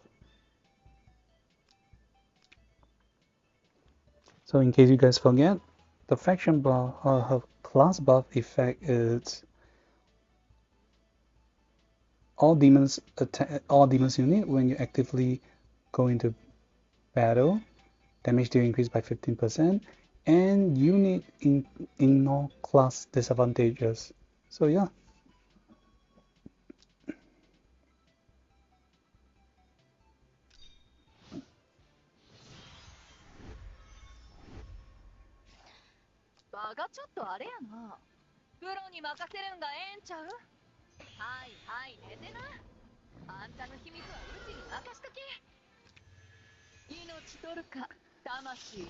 So in case you guys forget, the faction buff or her class buff effect is all demons unit when you actively go into battle, damage deal increased by 15%, and unit in no class disadvantages. So yeah.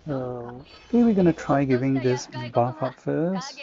Okay, we're gonna try giving this buff up first.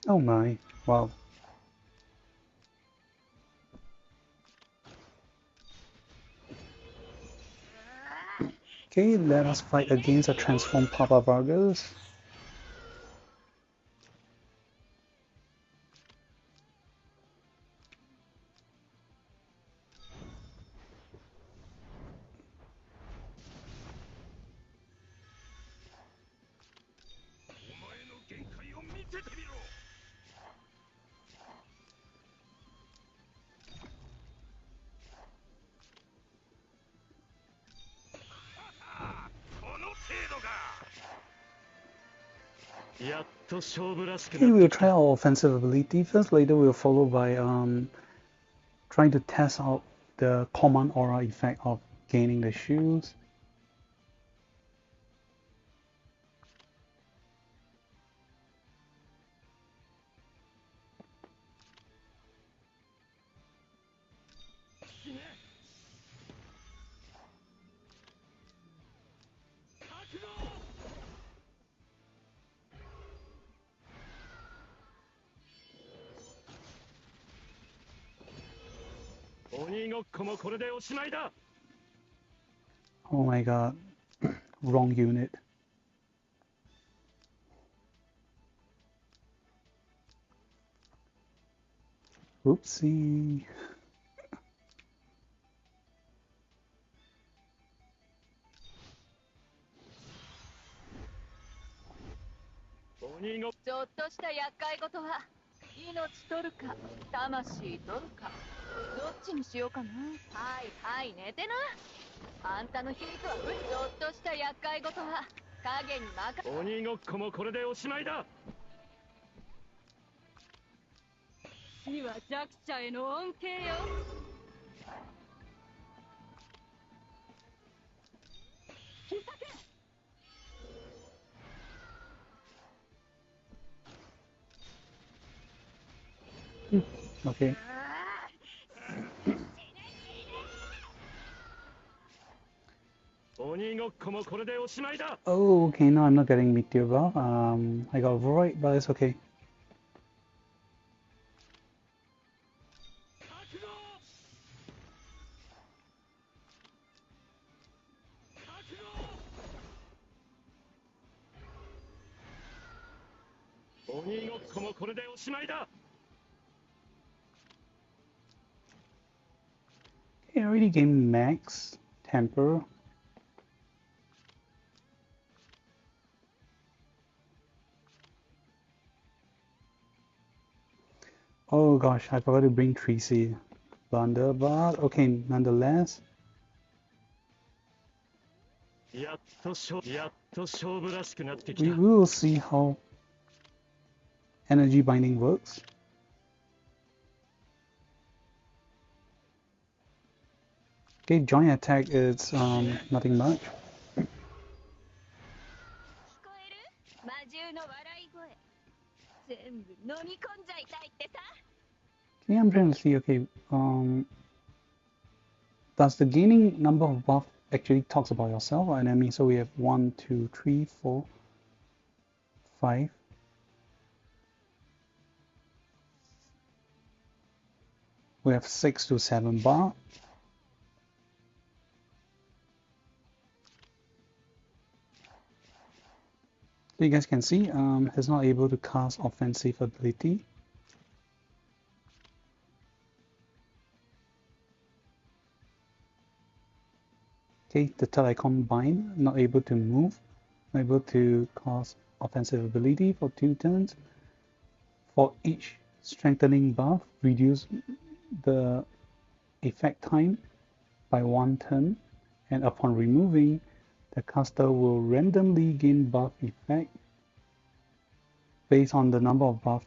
Oh my, wow. Okay, let us fight against a transformed Papa Vargas. Okay, we'll try our offensive ability first. Later, we'll follow by trying to test out the command aura effect of gaining the shields. Oh my god, wrong unit. Oopsie. ちょっとした厄介事は命取るか魂取るかどっちにしようかな。はいはい寝てな。あんたの秘密はちょっとした厄介事は影に任鬼ごっこもこれでおしまいだ。死は弱者への恩恵よ。必殺。Okay. Oh, okay, no, I'm not getting meteor buff. I got void, but it's okay. Okay, I already gained max temper. Oh gosh, I forgot to bring Tracy bundle, but okay, nonetheless. We will see how energy binding works. Okay, joint attack is nothing much. Okay, I'm trying to see, okay, does the gaining number of buff actually talks about yourself or enemy? So we have 1, 2, 3, 4, 5. We have 6 to 7 bar. So you guys can see, he's not able to cast offensive ability. Okay, the third icon bind, not able to move, not able to cast offensive ability for 2 turns. For each strengthening buff, reduce the effect time by 1 turn, and upon removing, the caster will randomly gain buff effect based on the number of buff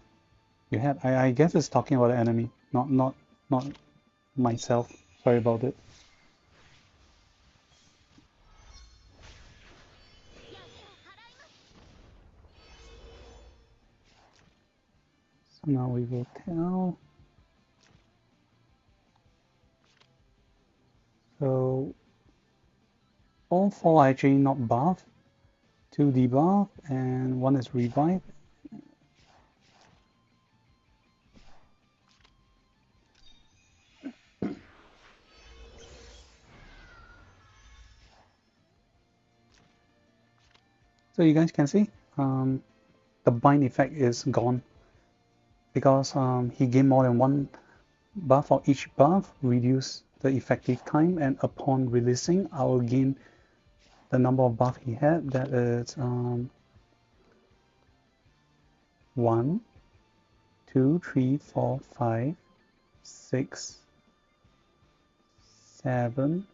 you had. I guess it's talking about the enemy, not myself. Sorry about it. So now we will tell. So all 4 are actually not buffed. 2 debuff and 1 is revive. So you guys can see the bind effect is gone because he gained more than 1 buff for each buff, reduce the effective time, and upon releasing, I will gain the number of buff he had. That is 1, 2, 3, 4, 5, 6, 7,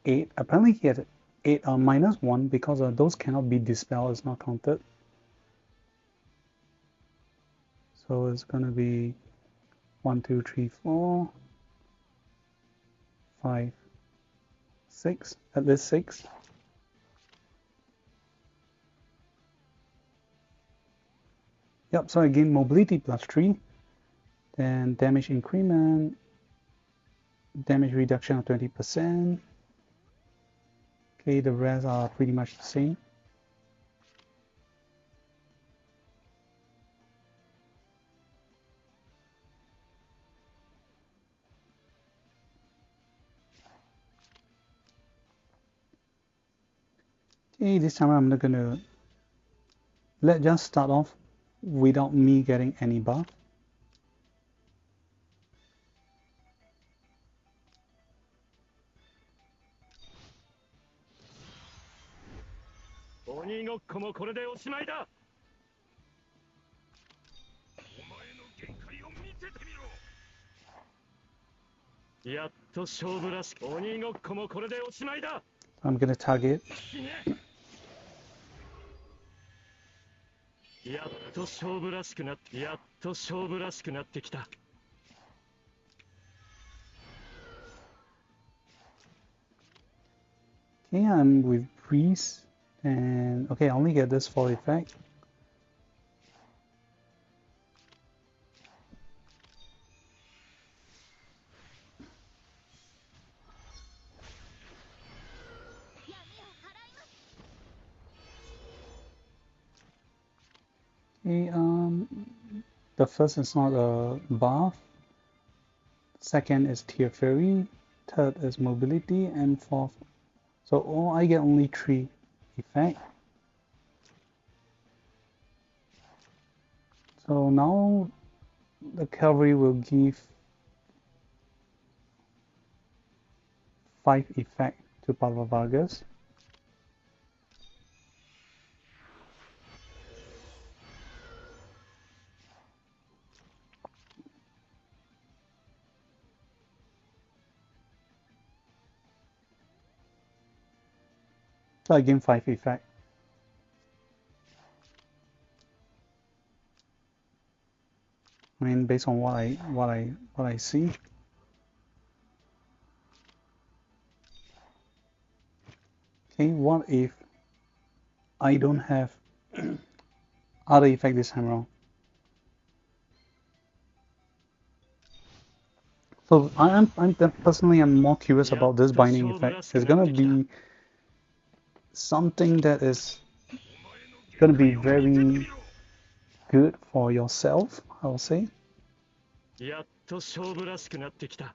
8. Apparently he had 8 minus 1 because those cannot be dispelled, it's not counted. So it's gonna be 1, 2, 3, 4, 5, 6, at least 6. Yep, so again mobility plus 3, then damage increment, damage reduction of 20%. Okay, the rest are pretty much the same. Okay, this time I'm not gonna let's just start off without me getting any buff. 鬼ごっこもこれでおしまいだ。やっと勝負らしく鬼ごっこもこれでおしまいだ。 I'm gonna target. やっと勝負らしくなってやっと勝負らしくなってきた。 Okay, I'm with Breeze, and okay, I only get this fall effect. Okay, the first is not a buff, second is Tear Fury, third is Mobility, and fourth. So I get only 3 effect. So now the cavalry will give 5 effect to Pavavagas. So I gain 5 effect. I mean, based on what I see. Okay, what if I don't have other effect this time around? So I'm personally I'm more curious about this binding effect. It's gonna be something that is gonna be very good for yourself, I will say. やっと勝負らしくなってきた。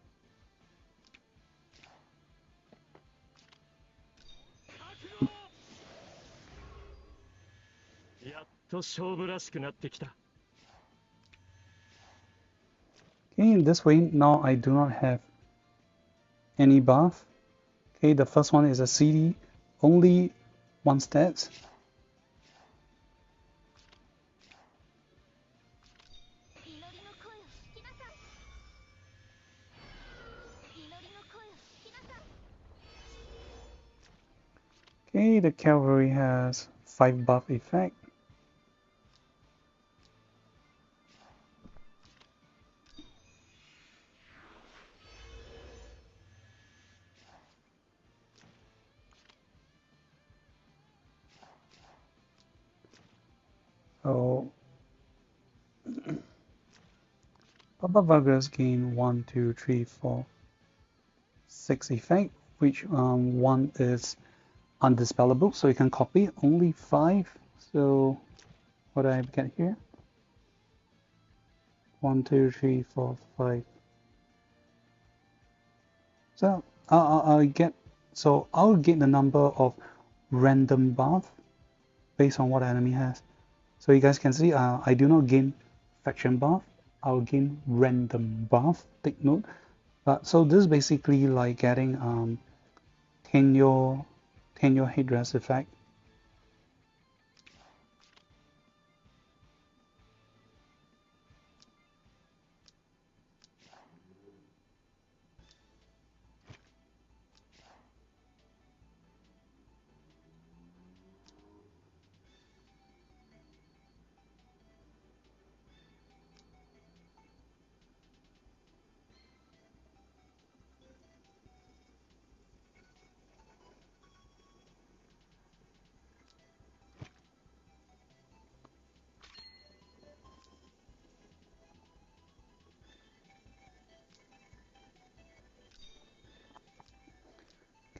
やっと勝負らしくなってきた。 Okay, in this way now I do not have any buff. Okay, the first one is a CD, only 1 stats. Okay, the cavalry has 5 buff effect. So Papa Vargas gain 1, 2, 3, 4, 6 effect, which one is undispellable, so you can copy only 5. So what do I get here? 1, 2, 3, 4, 5. So I'll get the number of random buff based on what the enemy has. So you guys can see I do not gain faction buff, I'll gain random buff, take note. So this is basically like getting Tenyo headdress effect.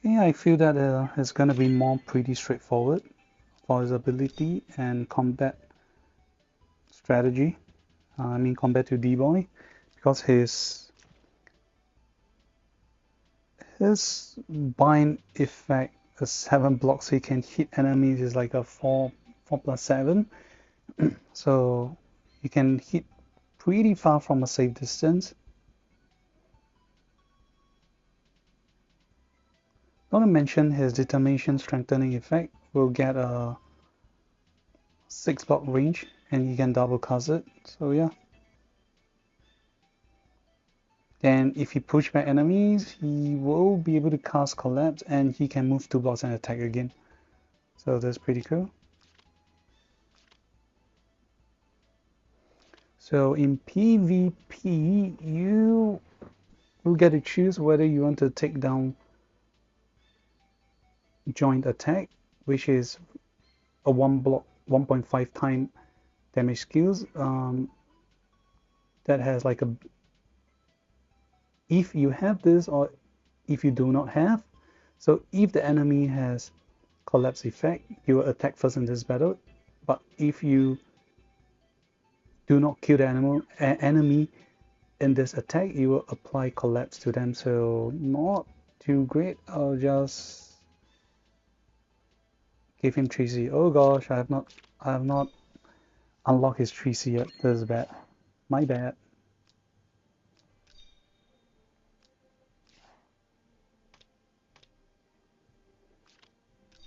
Okay, I feel that it's gonna be more pretty straightforward for his ability and combat strategy. I mean combat to D-Boy, because his bind effect is 7 blocks, so he can hit enemies is like a 4 plus 7. So you can hit pretty far from a safe distance. Not to mention his determination strengthening effect will get a 6 block range, and he can double cast it. So yeah. Then if he push back enemies, he will be able to cast Collapse, and he can move 2 blocks and attack again. So that's pretty cool. So in PvP, you will get to choose whether you want to take down joint attack, which is a 1.5 time damage skills. That has like a, if you have this or if you do not have. So if the enemy has collapse effect, you will attack first in this battle. But if you do not kill the enemy in this attack, you will apply collapse to them. So not too great. I'll just give him 3C. Oh gosh, I have not unlocked his 3C yet. This is bad. My bad.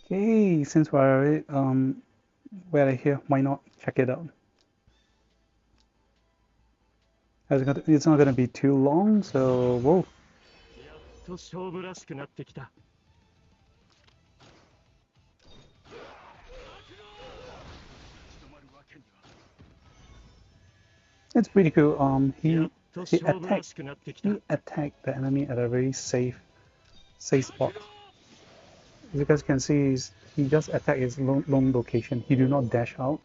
Okay, since we're here, why not check it out? It's not gonna be too long, so whoa. It's pretty cool. He attacked the enemy at a very safe spot. As you guys can see, he just attacked his lone location. He do not dash out.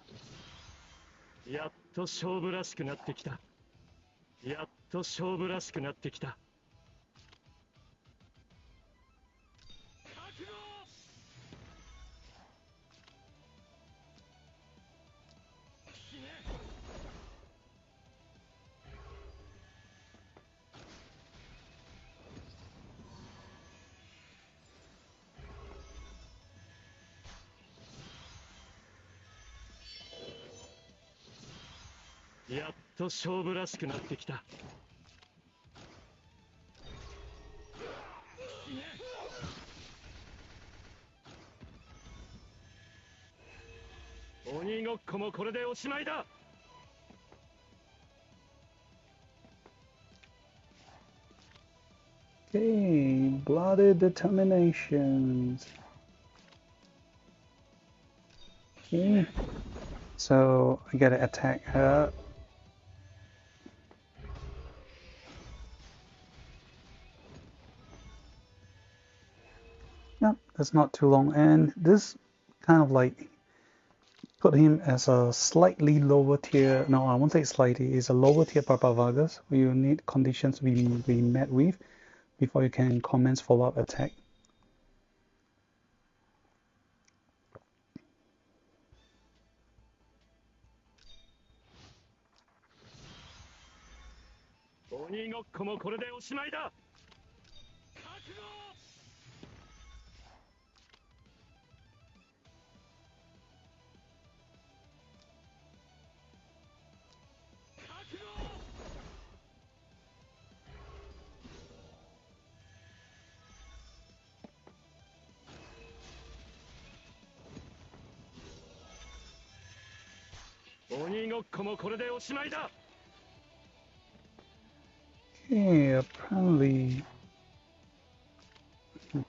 Okay, blooded determinations. Okay, so I gotta attack her. Yep, that's not too long, and this kind of like put him as a slightly lower tier. No, I won't say slightly. It's a lower tier Papavagas, where you need conditions to be met with before you can commence follow-up attack. Okay, apparently. Okay.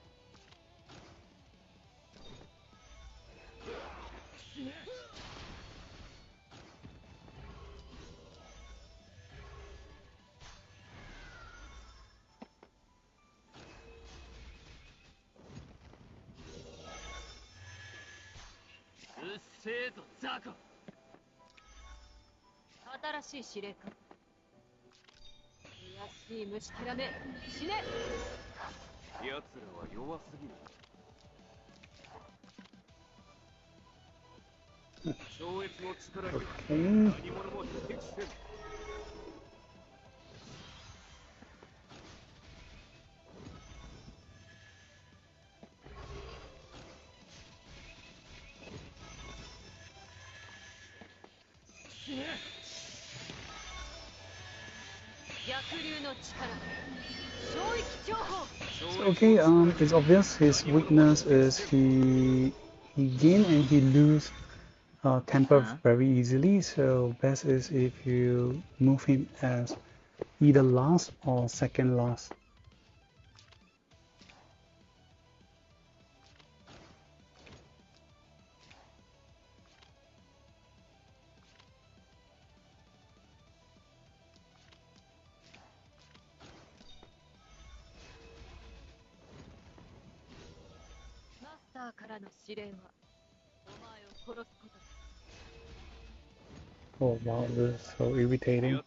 Okay, it's obvious his weakness is he gain and he lose temper very easily, so best is if you move him as either last or second last. Oh wow, this is so irritating.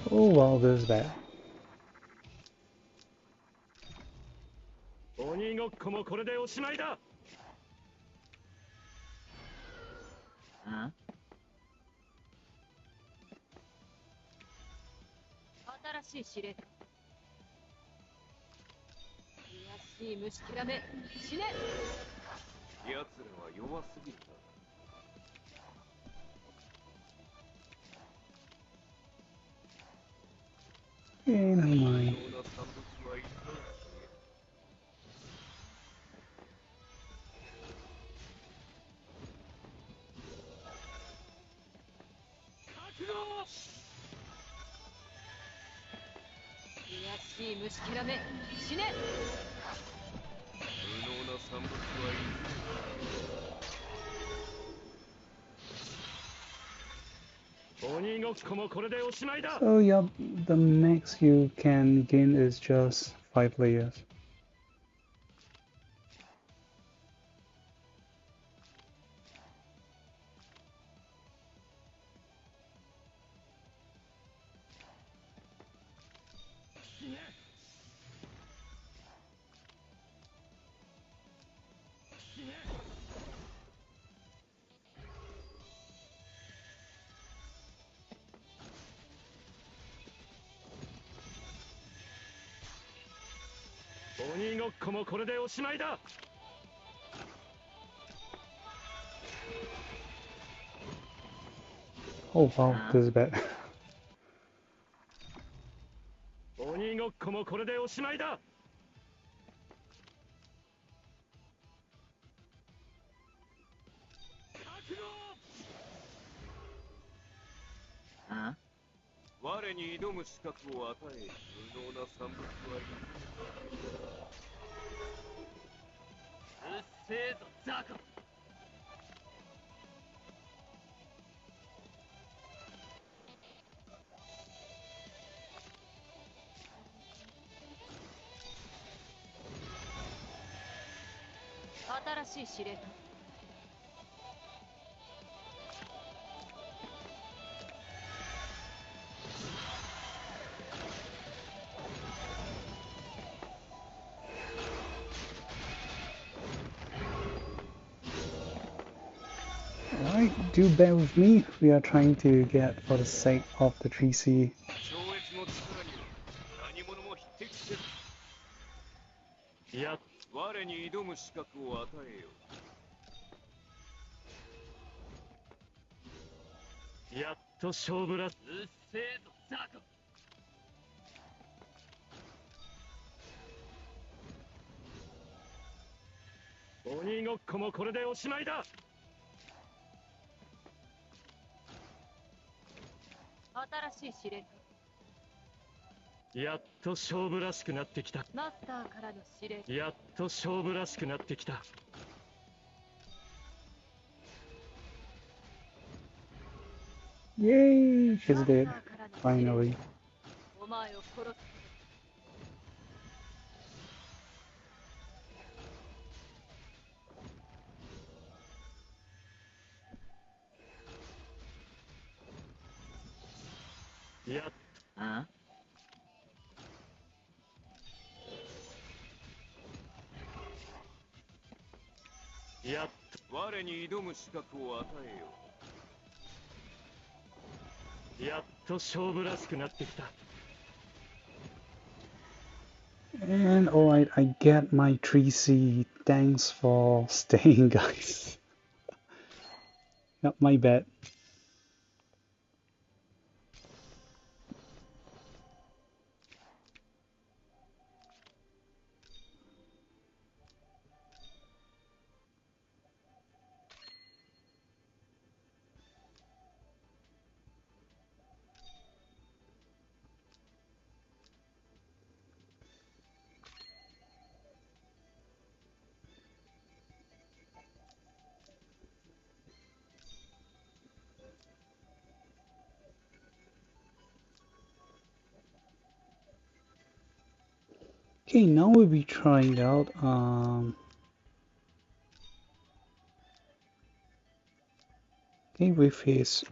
Oh wow, this is bad. 鬼ごっこもこれでおしまいだ。新しい指令。悔しい虫きらめ、死ね。奴らは弱すぎるな。Okay, never mind. So yeah, the max you can gain is just 5 layers. Oh wow, this is bad. 鬼ごっこもこれでおしまいだ。我に挑む資格を与え、無能な産物はいい。うっせえぞ、ザコ。新しい指令。Alright, do bear with me. We are trying to get for the sake of the 3C. いや、我に挑む資格を与えよ。やっと勝負ら。うっせえぞ、ザコ。鬼ごっこもこれでおしまいだ。新しい指令。やっと勝負らしくなってきた。マスターからの指令。やっと勝負らしくなってきた。Yay! She's マスター dead. からの指令。 Finally. お前を殺す。やっあやっ我に挑む資格を与えよとやっと勝負らしくなってきた。 And alright, I get my 3C. Thanks for staying, guys. Yep, my bad. Okay, now we'll be trying out okay, with his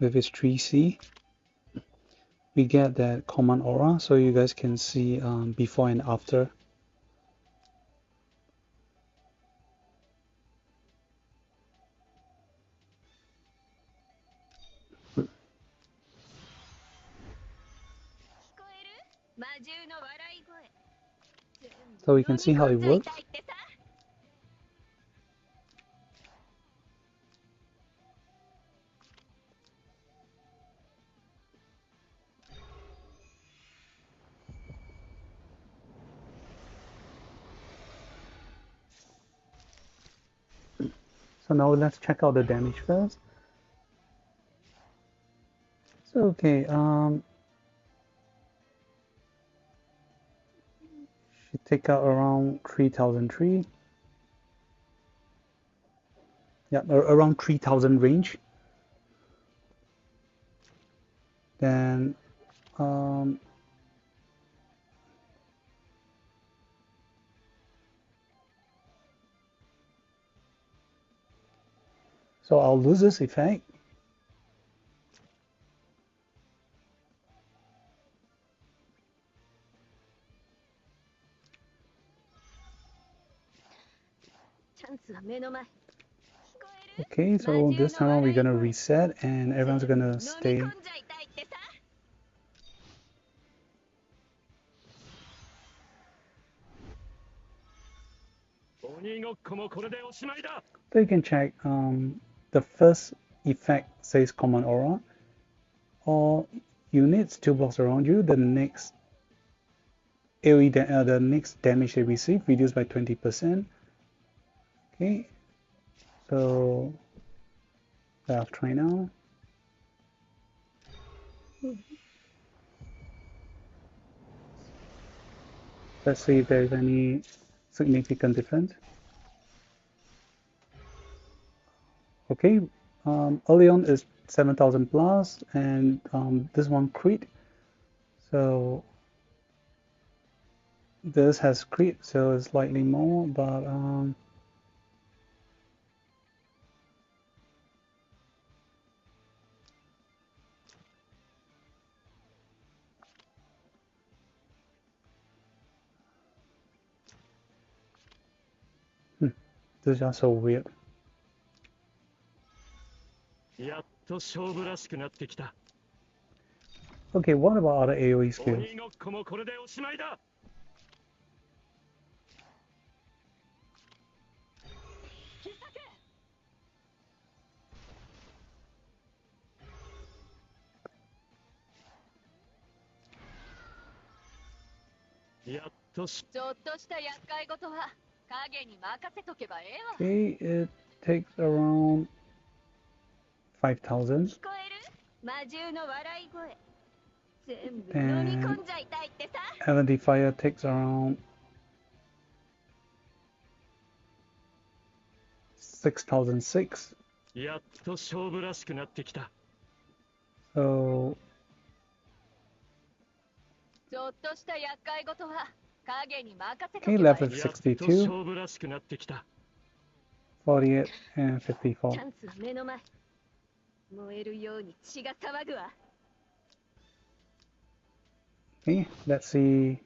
with his 3C, we get that command aura, so you guys can see before and after. So we can see how it works. So now let's check out the damage first. So okay, she take out around 3003. Yeah, around 3000 range. Then so I'll lose this effect. Okay, so this time around we're gonna reset and everyone's gonna stay. So you can check the first effect says common aura. All units 2 blocks around you, the next AoE the next damage they receive reduced by 20%. Okay, so let's try now. Let's see if there's any significant difference. Okay, early on is 7,000 plus, and this one crit. So this has crit, so it's slightly more, but this is just so weird. Okay, what about other AoE skills? Okay, it takes around 5,000. 魔獣の笑い声全部飲み込んじゃいたいってさ。 Element Fire takes around 6006. やっと勝負らしくなってきた。 So ちょっとした厄介事は影に任せと okay, けば left いい。 with やっと62, 勝負らしくなってきた。 48, and チ 54. ャンスは目の前。燃えるように血が騒ぐわ。 Okay, let's see.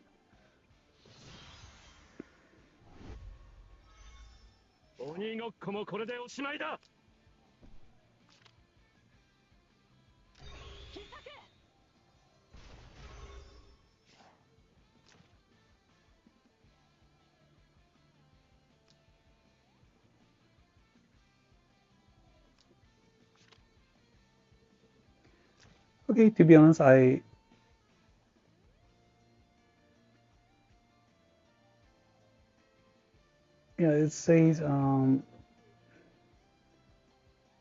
鬼ごっこもこれでおしまいだ。 Okay, to be honest, yeah, it says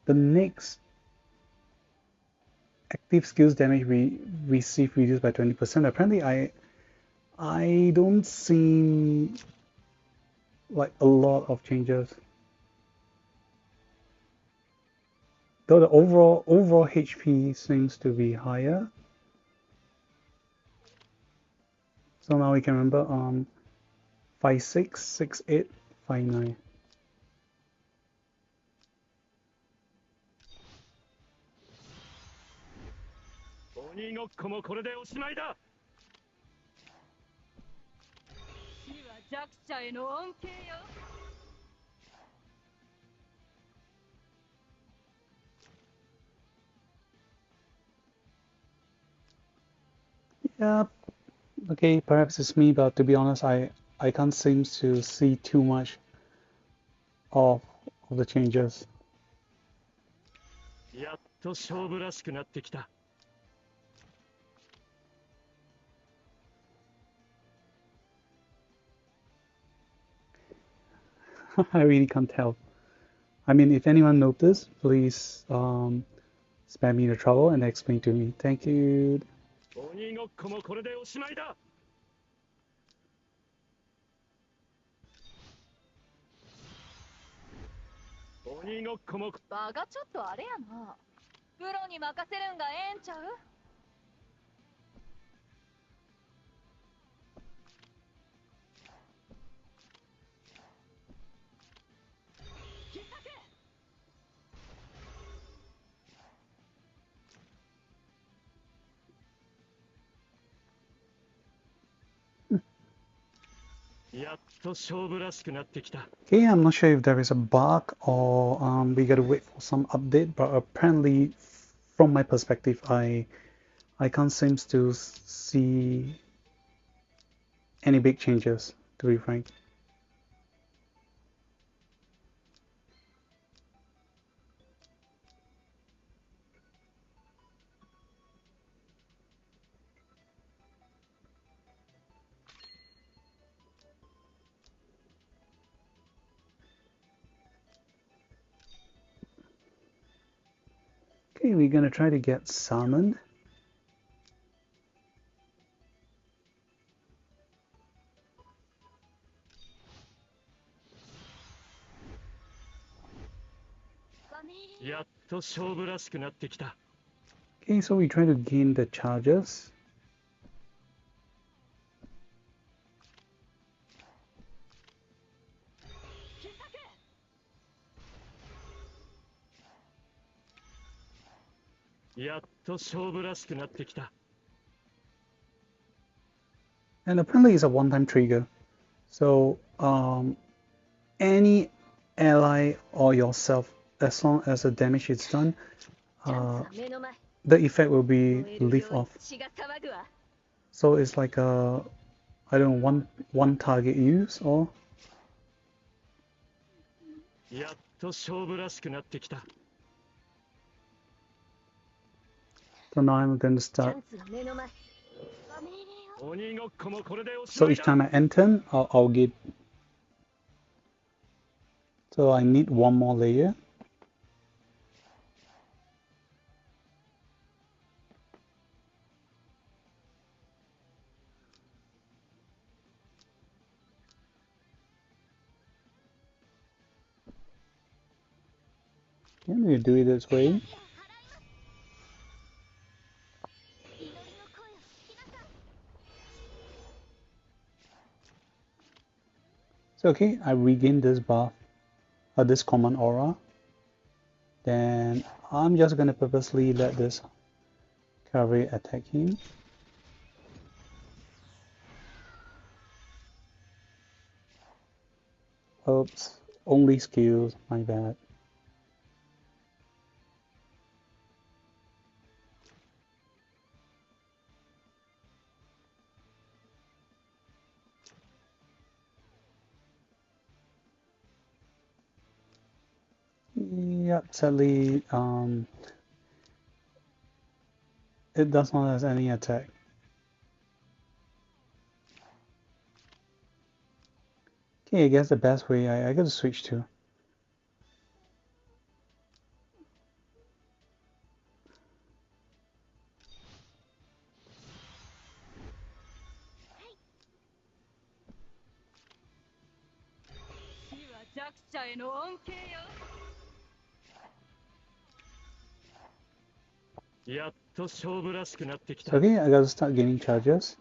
the next active skills damage we receive reduced by 20%. Apparently, I don't see like a lot of changes. Though the overall HP seems to be higher. So now we can remember 56, 68, 59. 鬼ごっこもこれでおしまいだ。 死は弱者への恩恵よ。 Yeah, okay, perhaps it's me, but to be honest, I can't seem to see too much of the changes. やっと勝負らしくなってきた。 I really can't tell. I mean, if anyone noticed, please spare me the trouble and explain to me. Thank you. 鬼ごっこもこれでおしまいだ。 鬼ごっこも場がちょっとあれやな。プロに任せるんがええんちゃう。 やっと勝負らしくなってきた。 Okay, I'm not sure if there is a bug or we gotta wait for some update, but apparently, from my perspective, I can't seem to see any big changes, to be frank. Okay, we're gonna try to get summoned. Funny. やっと勝負らしくなってきた。 Okay, so we try to gain the charges. やっと勝負らしくなってきた。 And apparently it's a one-time trigger. So any ally or yourself, as long as the damage is done, チャンスは目の前。 the effect will be 燃える leave ように off. 血が騒ぐわ。 So it's like I don't know, one target use or やっと勝負らしくなってきた。 so now I'm going to チャ start. ンスは目の前。鬼ごっこもこれでおし So まい each だ。 time I enter, I'll get. So I need one more layer. Can we do it this way? So okay, I regained this buff, this common aura. Then I'm just gonna purposely let this cavalry attack him. Oops, only skills, my bad. Yep, sadly, it does not have any attack. Okay, I guess the best way I gotta switch to. So okay, I gotta start gaining charges.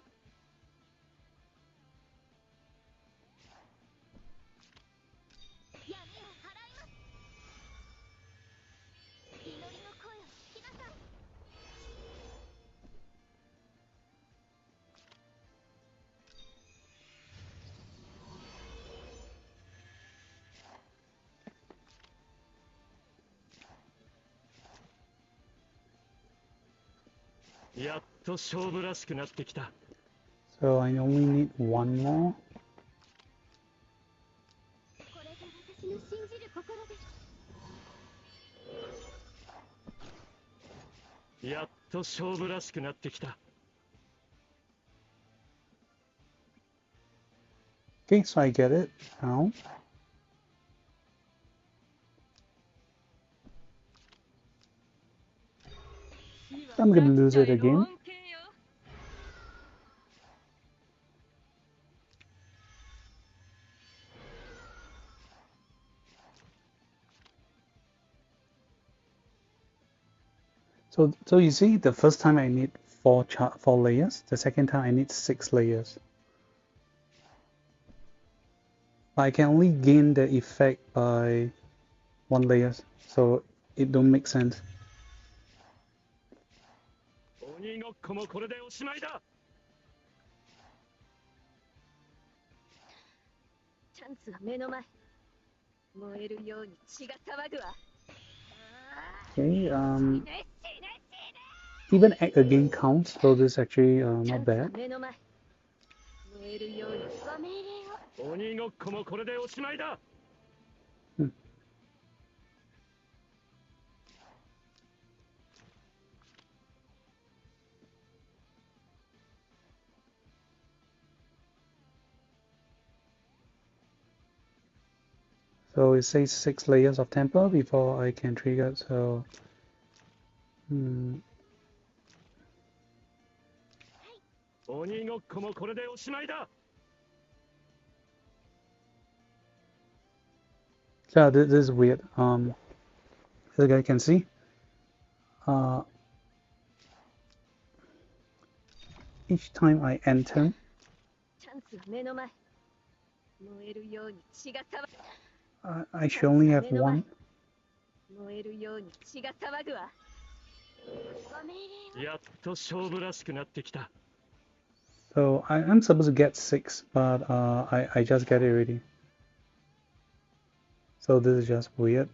So I only need one more. Okay, so I get it now. I'm gonna lose it again. So you see, the first time I need four layers. The second time I need 6 layers. But I can only gain the effect by 1 layer, so it don't make sense. Okay, even act again counts, so this is actually not bad. Hmm. So it says 6 layers of temper before I can trigger, so yeah, this is weird. The guy can see. Each time I enter, I should only have one. So I'm supposed to get 6, but I just get it already. So this is just weird.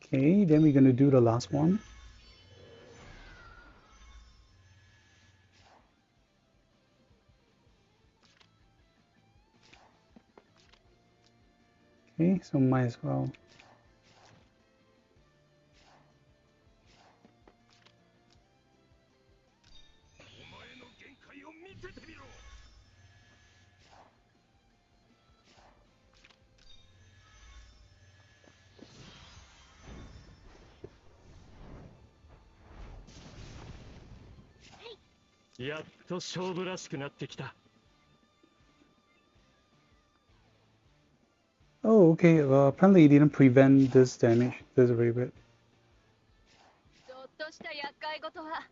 Okay, then we're gonna do the last one. Okay, so might as well. やっと勝負らしくなってきた。 Oh, okay. Apparently it didn't prevent this damage. This is really weird. ちょっとした厄介事は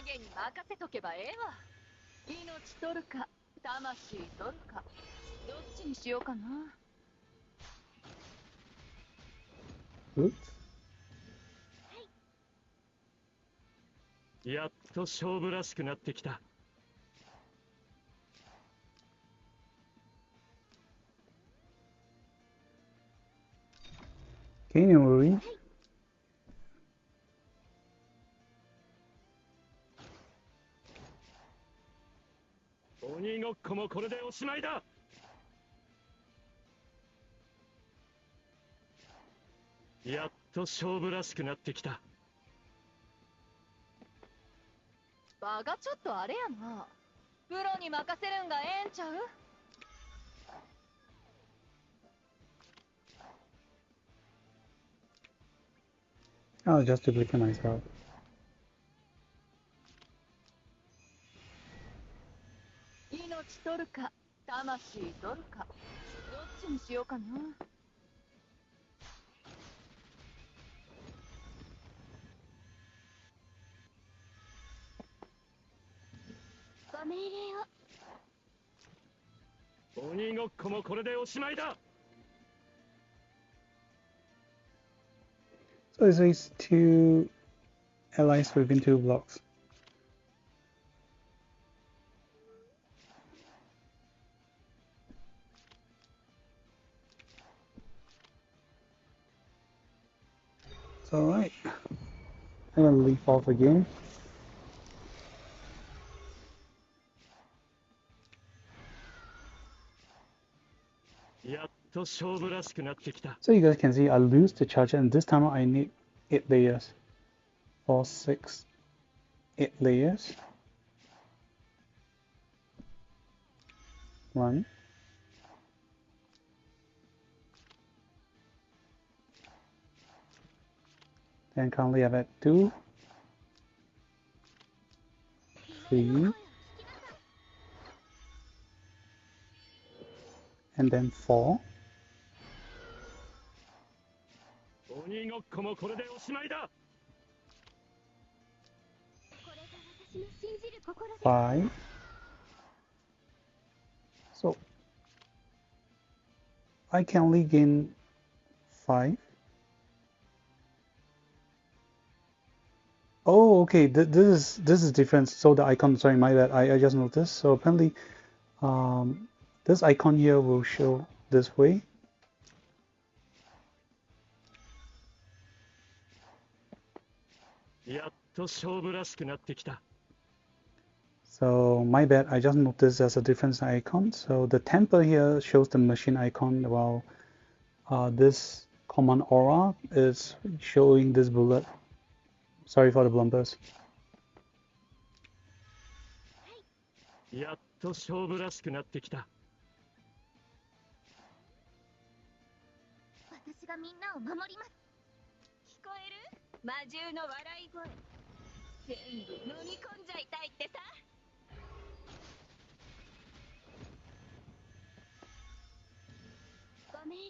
影に任せとけばええわ。命取るか魂取るかどっちにしようかな。Oops. やっと勝負らしくなってきた。 Okay, no worries. 鬼ごっこもこれでおしまいだ。やっと勝負らしくなってきた。場がちょっとあれやな。プロに任せるんがええんちゃう。 I'll just duplicate myself. 命取るか魂取るかどっちにしようかな。ご命令を。鬼ごっこもこれでおしまいだ。 So it says 2 allies within 2 blocks. It's alright. I'm gonna leave off again. So you guys can see I lose the charger, and this time I need 8 layers. 4, 6, 8 layers. 1. Then currently I'm at 2, 3, and then 4. 鬼ごっこもこれでおしまいだ。 5. So I can only gain 5. Oh, okay. This is different. So the icon, sorry, my bad. I just noticed. So apparently, this icon here will show this way. So my bad, I just noticed there's a different icon. So the temper here shows the machine icon, while this command aura is showing this bullet. Sorry for the blunders. やっと勝負らしくなってきた。私がみんなを守ります。聞こえる？魔獣の笑い声。全部飲み込んじゃいたいってさ。ご命令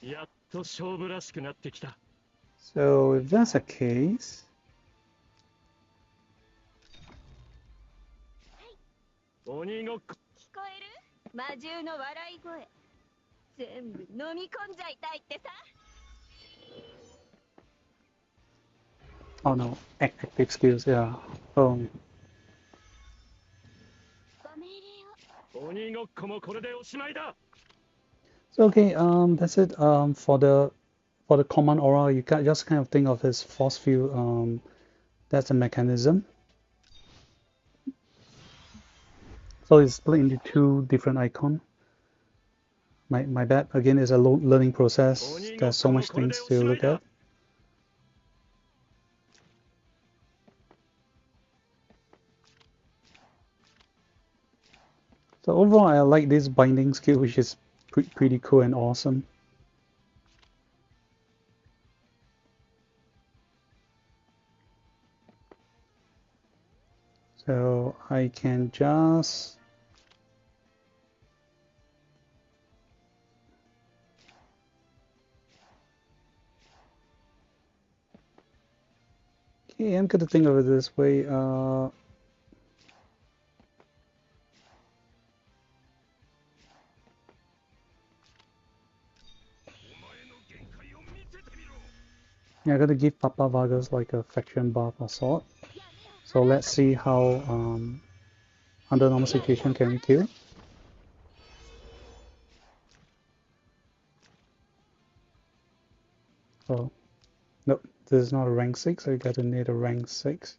を。やっと勝負らしくなってきた。So if that's the case, 鬼ごっこ。聞こえる？魔獣の笑い声。全部飲み込んじゃいたいってさ。 oh no, active skills, yeah. Oh. ご命令を。鬼ごっこもこれでおしまいだ。 So okay, that's it. For the command aura, you can just kind of think of as force field. That's the mechanism. So it's split into 2 different icons. My bad. Again, it's a learning process. There's so much things to look at. So overall, I like this binding skill, which is pretty cool and awesome. So I can just okay, I'm gonna think of it this way. Yeah, I'm gonna give Papa Vargas like a faction buff or sort. So let's see how under normal situation can we kill. Oh, nope, this is not a rank 6, so you gotta need a rank 6.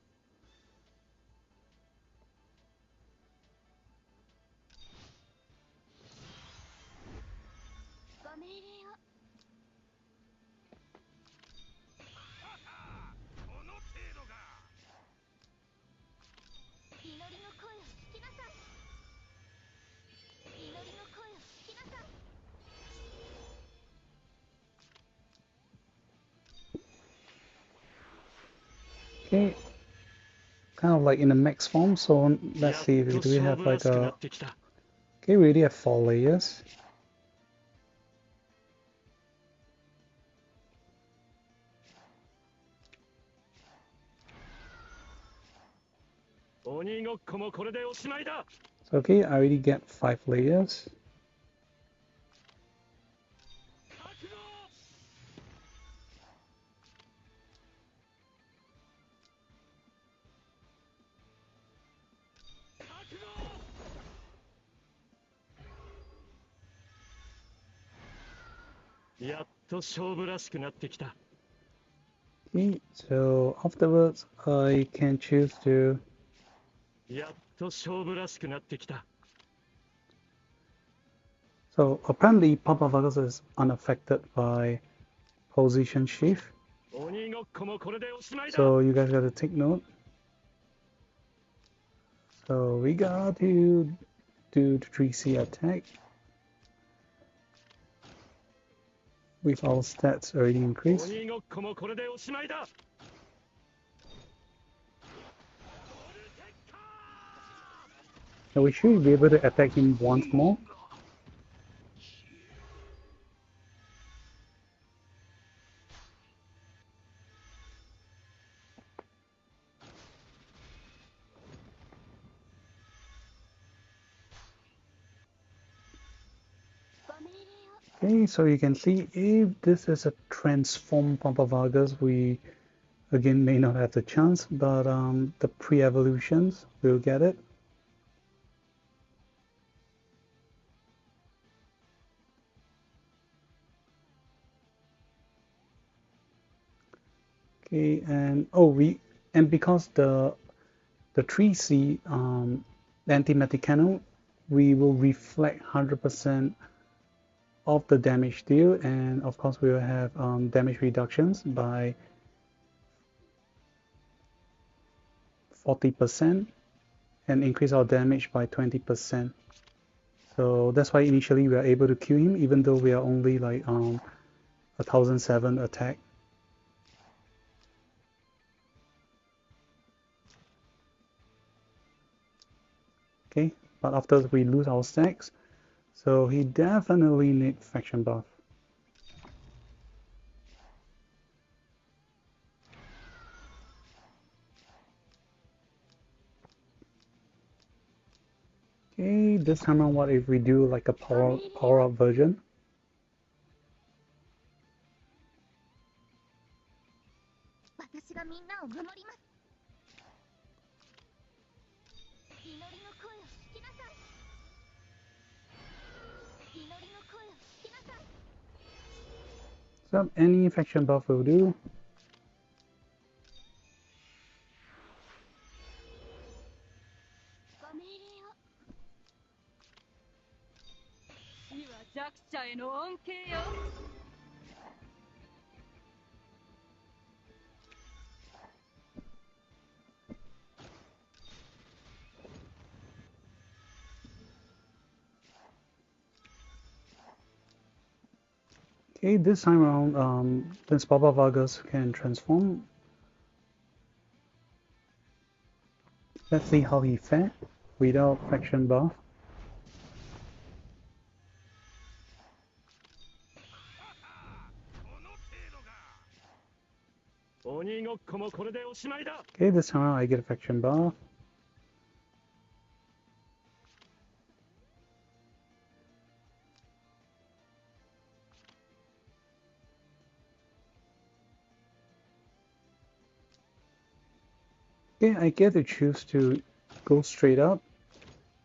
Okay, kind of like in the max form, so let's see, do we have like a... Okay, we already have 4 layers. So okay, I already get 5 layers. Okay, so afterwards I can choose to... So apparently Papa Vargas is unaffected by position shift. So you guys gotta take note. So we got to do the 3C attack with our stats already increased. So we should be able to attack him once more. Okay, so you can see if this is a transformed Papa Vargas, we again may not have the chance, but the pre-evolutions will get it. Okay, and because the 3C anti-matter cannon, we will reflect 100% of the damage deal, and of course we will have damage reductions by 40% and increase our damage by 20%. So that's why initially we are able to kill him even though we are only like 1007 attack. Okay, but after we lose our stacks, so he definitely needs faction buff. Okay, this time around, what if we do like a power up version? So any faction buff will do. Okay, this time around, since Papa Vargas can transform, Let's see how he fared without faction buff. Okay, this time I get a faction buff. Okay, I get to choose to go straight up,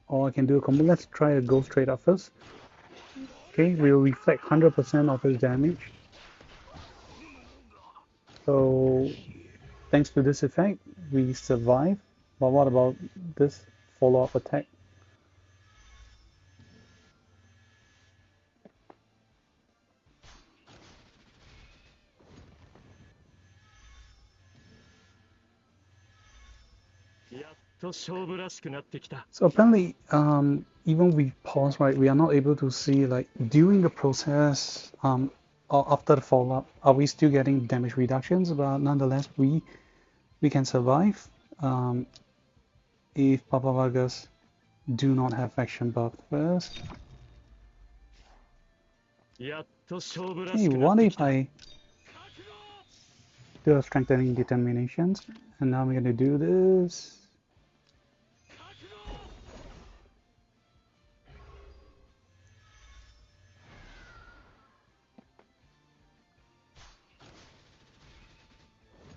or I can do a combo. Let's try to go straight up first. Okay, we'll reflect 100% of his damage. So, thanks to this effect, we survive. But what about this follow-up attack? So apparently, even we pause, right, we are not able to see like during the process, or after the follow-up, are we still getting damage reductions? But nonetheless, we can survive if Papa Vargas do not have faction buff first. Okay, what if I do a strengthening determinations, and now we're gonna do this.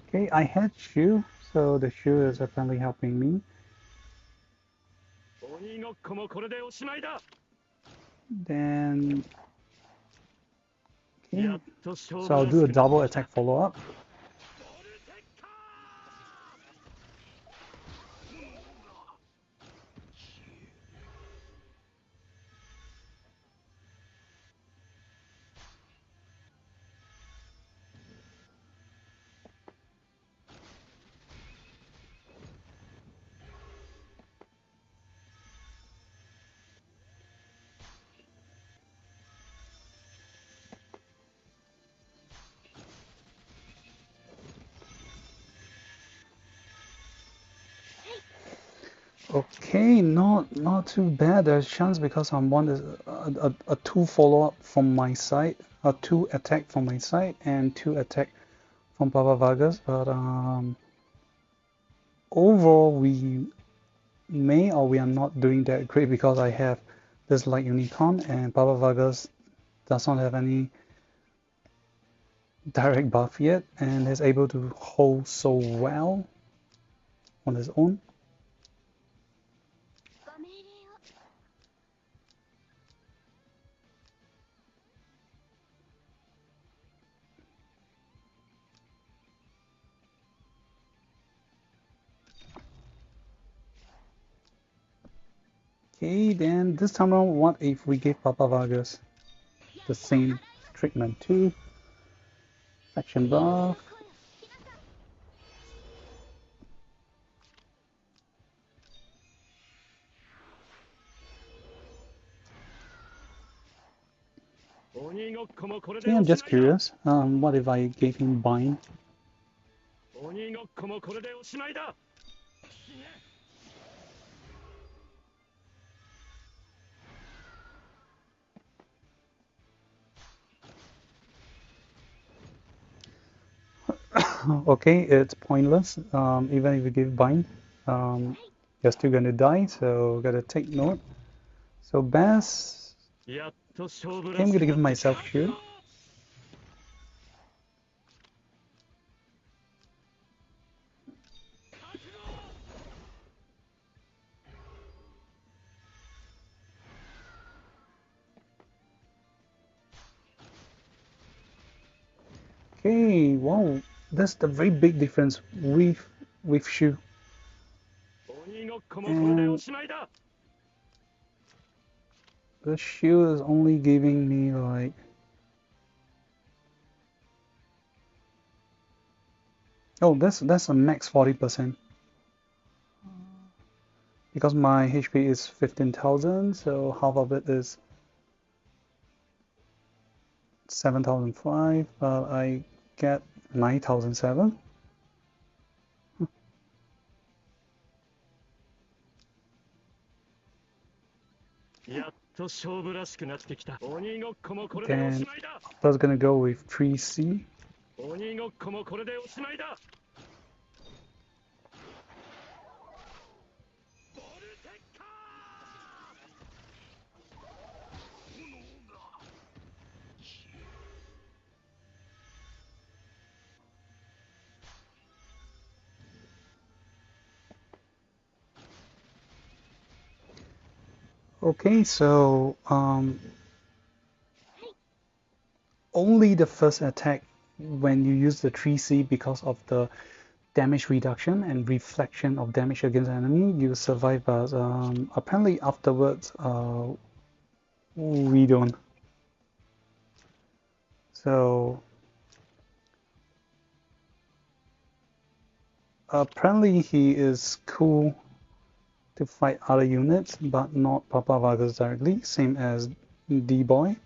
Okay, I had Shu, so the Shu is apparently helping me. Then, okay, so I'll do a double attack follow-up. Okay, not too bad. There's chance because I'm one is a two follow-up from my side, a two attack from my side, and two attack from Papa Vargas. But overall, we may or we are not doing that great because I have this light unicorn and Papa Vargas does not have any direct buff yet and is able to hold so well on his own. Okay, then this time around, what if we give Papa Vargas the same treatment too? Faction buff. Okay, I'm just curious. What if I gave him bind? Okay, it's pointless. Even if you give bind, you're still gonna die. So gotta take note. So best. Okay, I'm gonna give myself shield. Okay, wow, that's the very big difference with Shu. And the Shu is only giving me like that's a max 40% because my HP is 15,000, so half of it is 7,005, but I get 9,007. やっと勝負らしくなってきた。鬼ごっこもこれでおし Then まいだ。 Alpha's gonna go with 3C. 鬼ごっこもこれでおしまいだ。ボルテッカOkay, so only the first attack when you use the 3C because of the damage reduction and reflection of damage against enemy, you survive, but apparently afterwards we don't. So apparently he is cool to fight other units, but not Papa Vargas directly, same as D-Boy.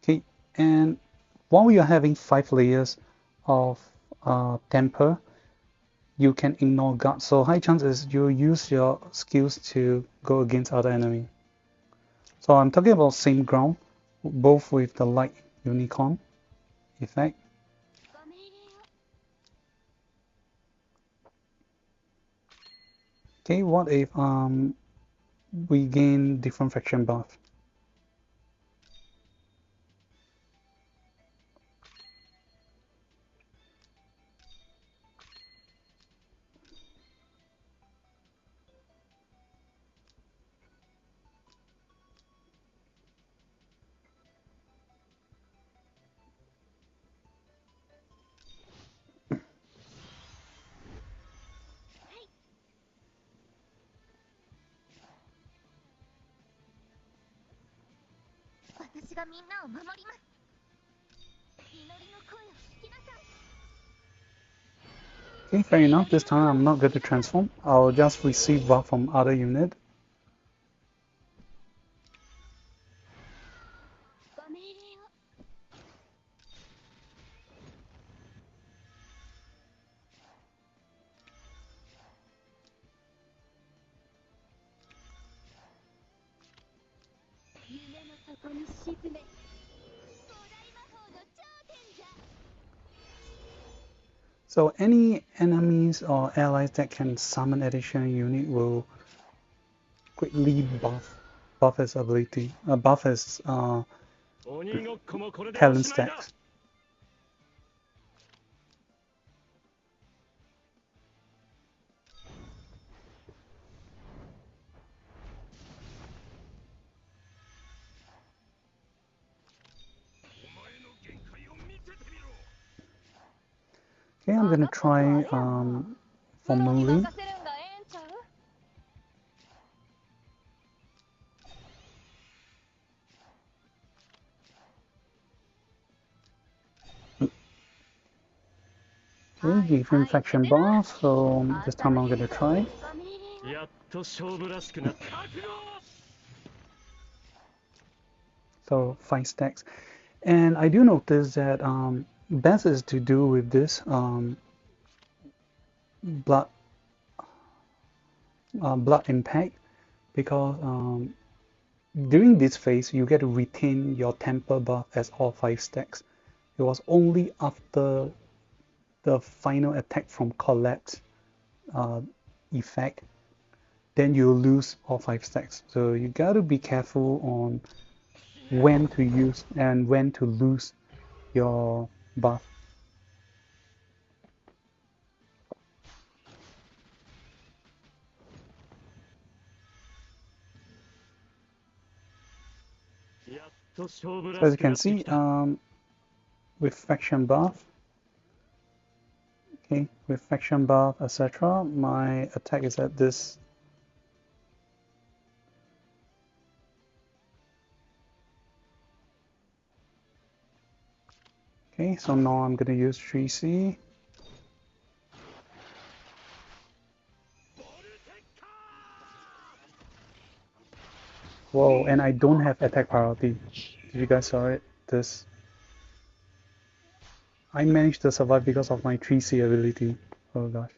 Okay, and while you're having 5 layers of temper, you can ignore guard. So high chances you'll use your skills to go against other enemy. So I'm talking about same ground, both with the light unicorn effect. Okay, what if we gain different faction buff? Okay, fair enough. This time I'm not going to transform. I'll just receive buff from other unit. So any enemies or allies that can summon additional unit will quickly buff his ability, buff his 鬼ごっこもこれでお talent しまいだ。 stacks. Okay, I'm gonna try for melee. Okay, give him faction buff, so this time I'm gonna try. やっと勝負らしくなった。 So 5 stacks. And I do notice that best is to do with this blood impact, because during this phase you get to retain your temper buff as all 5 stacks. It was only after the final attack from collapse effect then you lose all 5 stacks. So you gotta be careful on when to use and when to lose your buff. So as you can see, with faction buff, okay, with faction buff, etc., my attack is at this. Okay, so now I'm gonna use 3C. Whoa, and I don't have attack priority. Did you guys saw it? This. I managed to survive because of my 3C ability. Oh gosh.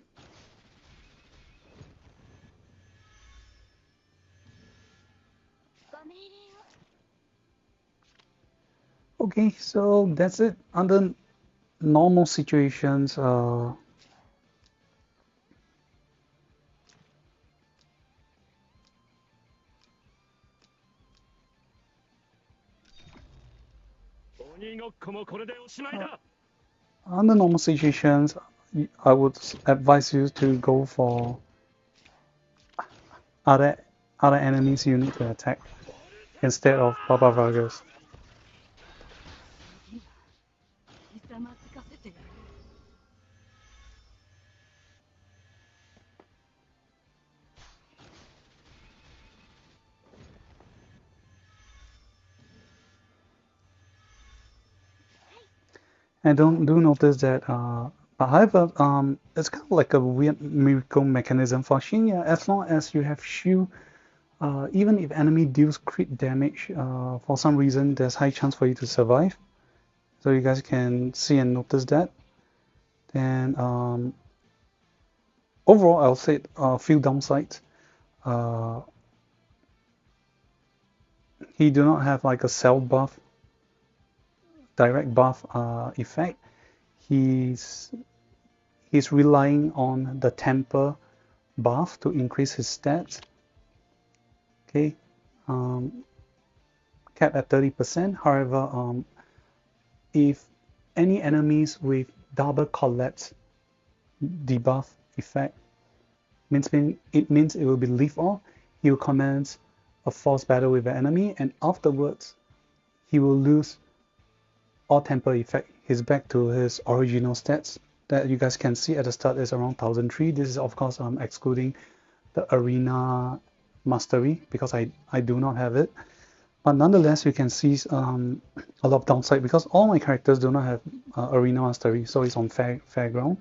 Okay, so that's it. Under normal situations, under normal situations, I would advise you to go for other other enemies you need to attack instead of Baba Vargas. And don't do notice that, however, it's kind of like a weird miracle mechanism for Shinya. As long as you have shield, even if enemy deals crit damage, for some reason, there's high chance for you to survive. So you guys can see and notice that. Then overall, I'll say a few downsides. Uh, he do not have like a cell buff, direct buff effect. He's he's relying on the temper buff to increase his stats. Okay, um, capped at 30%. However, if any enemies with double collapse debuff effect it means it will be leave off. He will commence a force battle with the enemy, and afterwards he will lose all temper effect. He's back to his original stats that you guys can see at the start is around 1003. This is of course excluding the arena mastery because I do not have it. But nonetheless, you can see a lot of downside because all my characters do not have arena mastery, so it's on fair ground.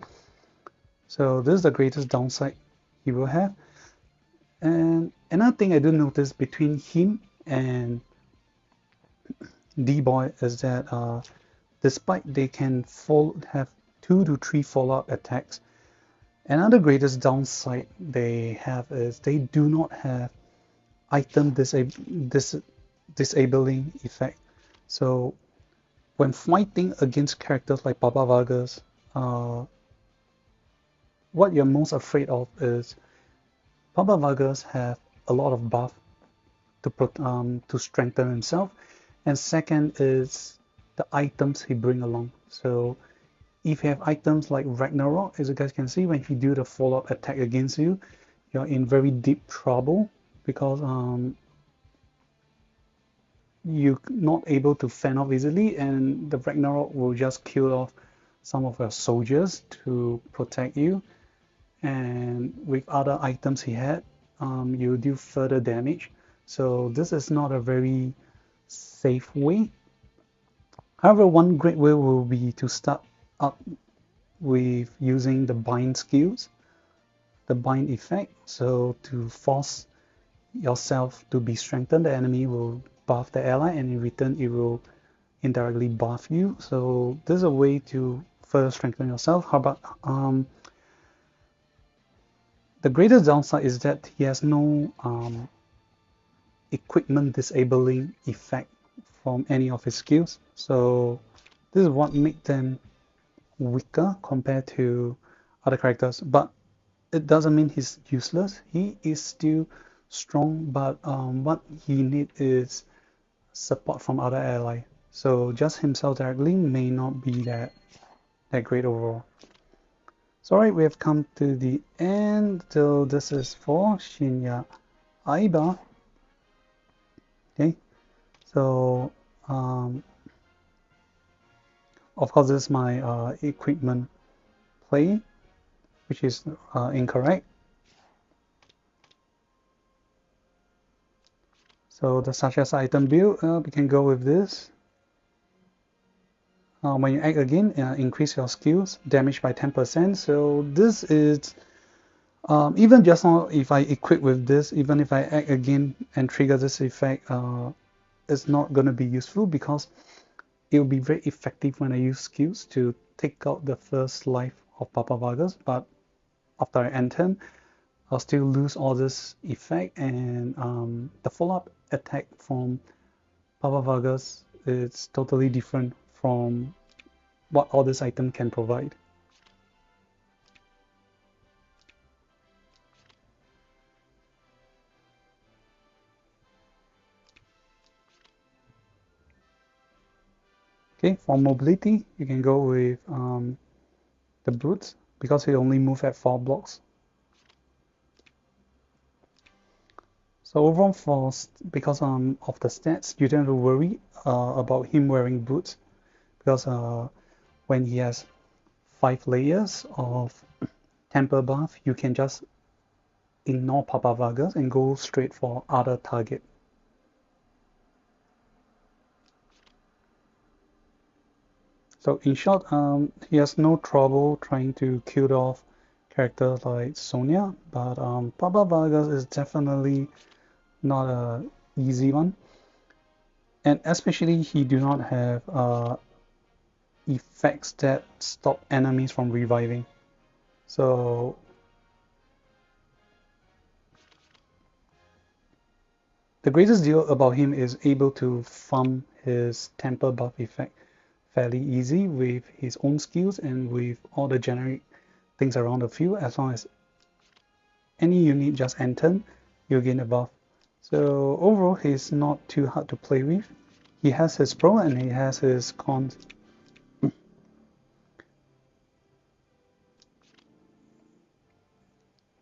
So this is the greatest downside he will have. And another thing I do notice between him and D-Boy is that despite they can have 2 to 3 follow-up attacks, another greatest downside they have is they do not have item disabling effect. So when fighting against characters like Baba Vargas, what you're most afraid of is Baba Vargas have a lot of buff to strengthen himself, and second is the items he bring along. So if you have items like Ragnarok, as you guys can see, when he do the follow-up attack against you, you're in very deep trouble because you're not able to fend off easily, and the Ragnarok will just kill off some of your soldiers to protect you. And with other items he had, you do further damage. So this is not a very safe way. However, one great way will be to start up with using the bind skills, the bind effect. So to force yourself to be strengthened, the enemy will buff the ally, and in return it will indirectly buff you. So this is a way to further strengthen yourself. How about the greatest downside is that he has no equipment disabling effect from any of his skills. So this is what makes them weaker compared to other characters. But it doesn't mean he's useless. He is still strong, but what he needs is support from other allies. So just himself directly may not be that great overall. So alright, we have come to the end. So this is for Shinya Aiba. Okay, so of course this is my equipment play, which is incorrect. So the such as item build, we can go with this. When you act again, increase your skills, damage by 10%. So this is, even just now if I equip with this, even if I act again and trigger this effect, it's not going to be useful because it will be very effective when I use skills to take out the first life of Papa Vargas. But after I end turn, I'll still lose all this effect, and the follow-up attack from Papa Vargas is totally different from what all this item can provide. Okay, for mobility, you can go with the boots because he only move at 4 blocks. So overall, because of the stats, you don't have to worry about him wearing boots because when he has 5 layers of temper buff, you can just ignore Papa Vargas and go straight for other target. So in short, he has no trouble trying to kill off characters like Sonya, but Papa Vargas is definitely not a easy one, and especially he do not have effects that stop enemies from reviving. So the greatest deal about him is able to farm his temper buff effect fairly easy with his own skills and with all the generic things around the field. As long as any unit just enter, you'll gain a buff. So overall, he's not too hard to play with. He has his pro and he has his cons.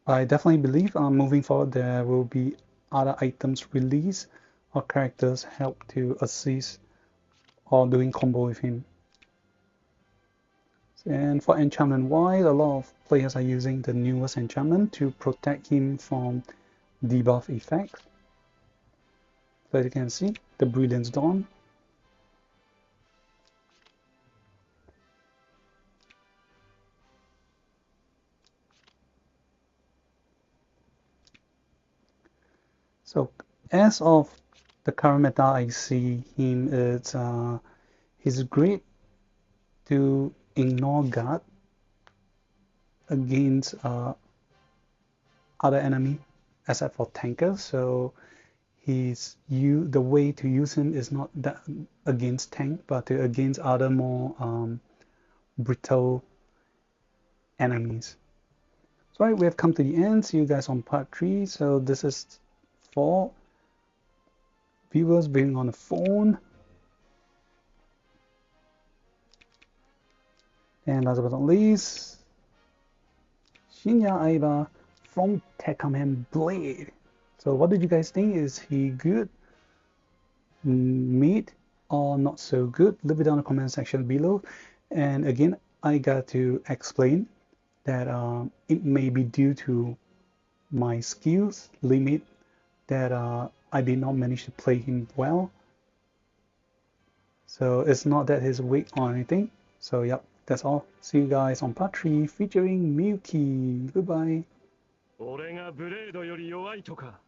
I definitely believe moving forward there will be other items released or characters help to assist or doing combo with him. And for enchantment wise, a lot of players are using the newest enchantment to protect him from debuff effects. So as you can see, the Brilliance Dawn. So as of the current meta I see him, he's great to ignore guard against other enemy except for tankers. So the way to use him is not that against tank, but against other more brittle enemies. So right, we have come to the end. See you guys on part 3. So this is for viewers being on the phone. And last but not least, Aiba from Tekkaman Blade. So what did you guys think? Is he good, mid, or not so good? Leave it down in the comment section below. And again, I got to explain that it may be due to my skills limit that I did not manage to play him well. So it's not that he's weak or anything. So yep, that's all. See you guys on part 3 featuring Miyuki. Goodbye. 俺がブレードより弱いとか、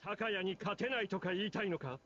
高谷に勝てないとか言いたいのか。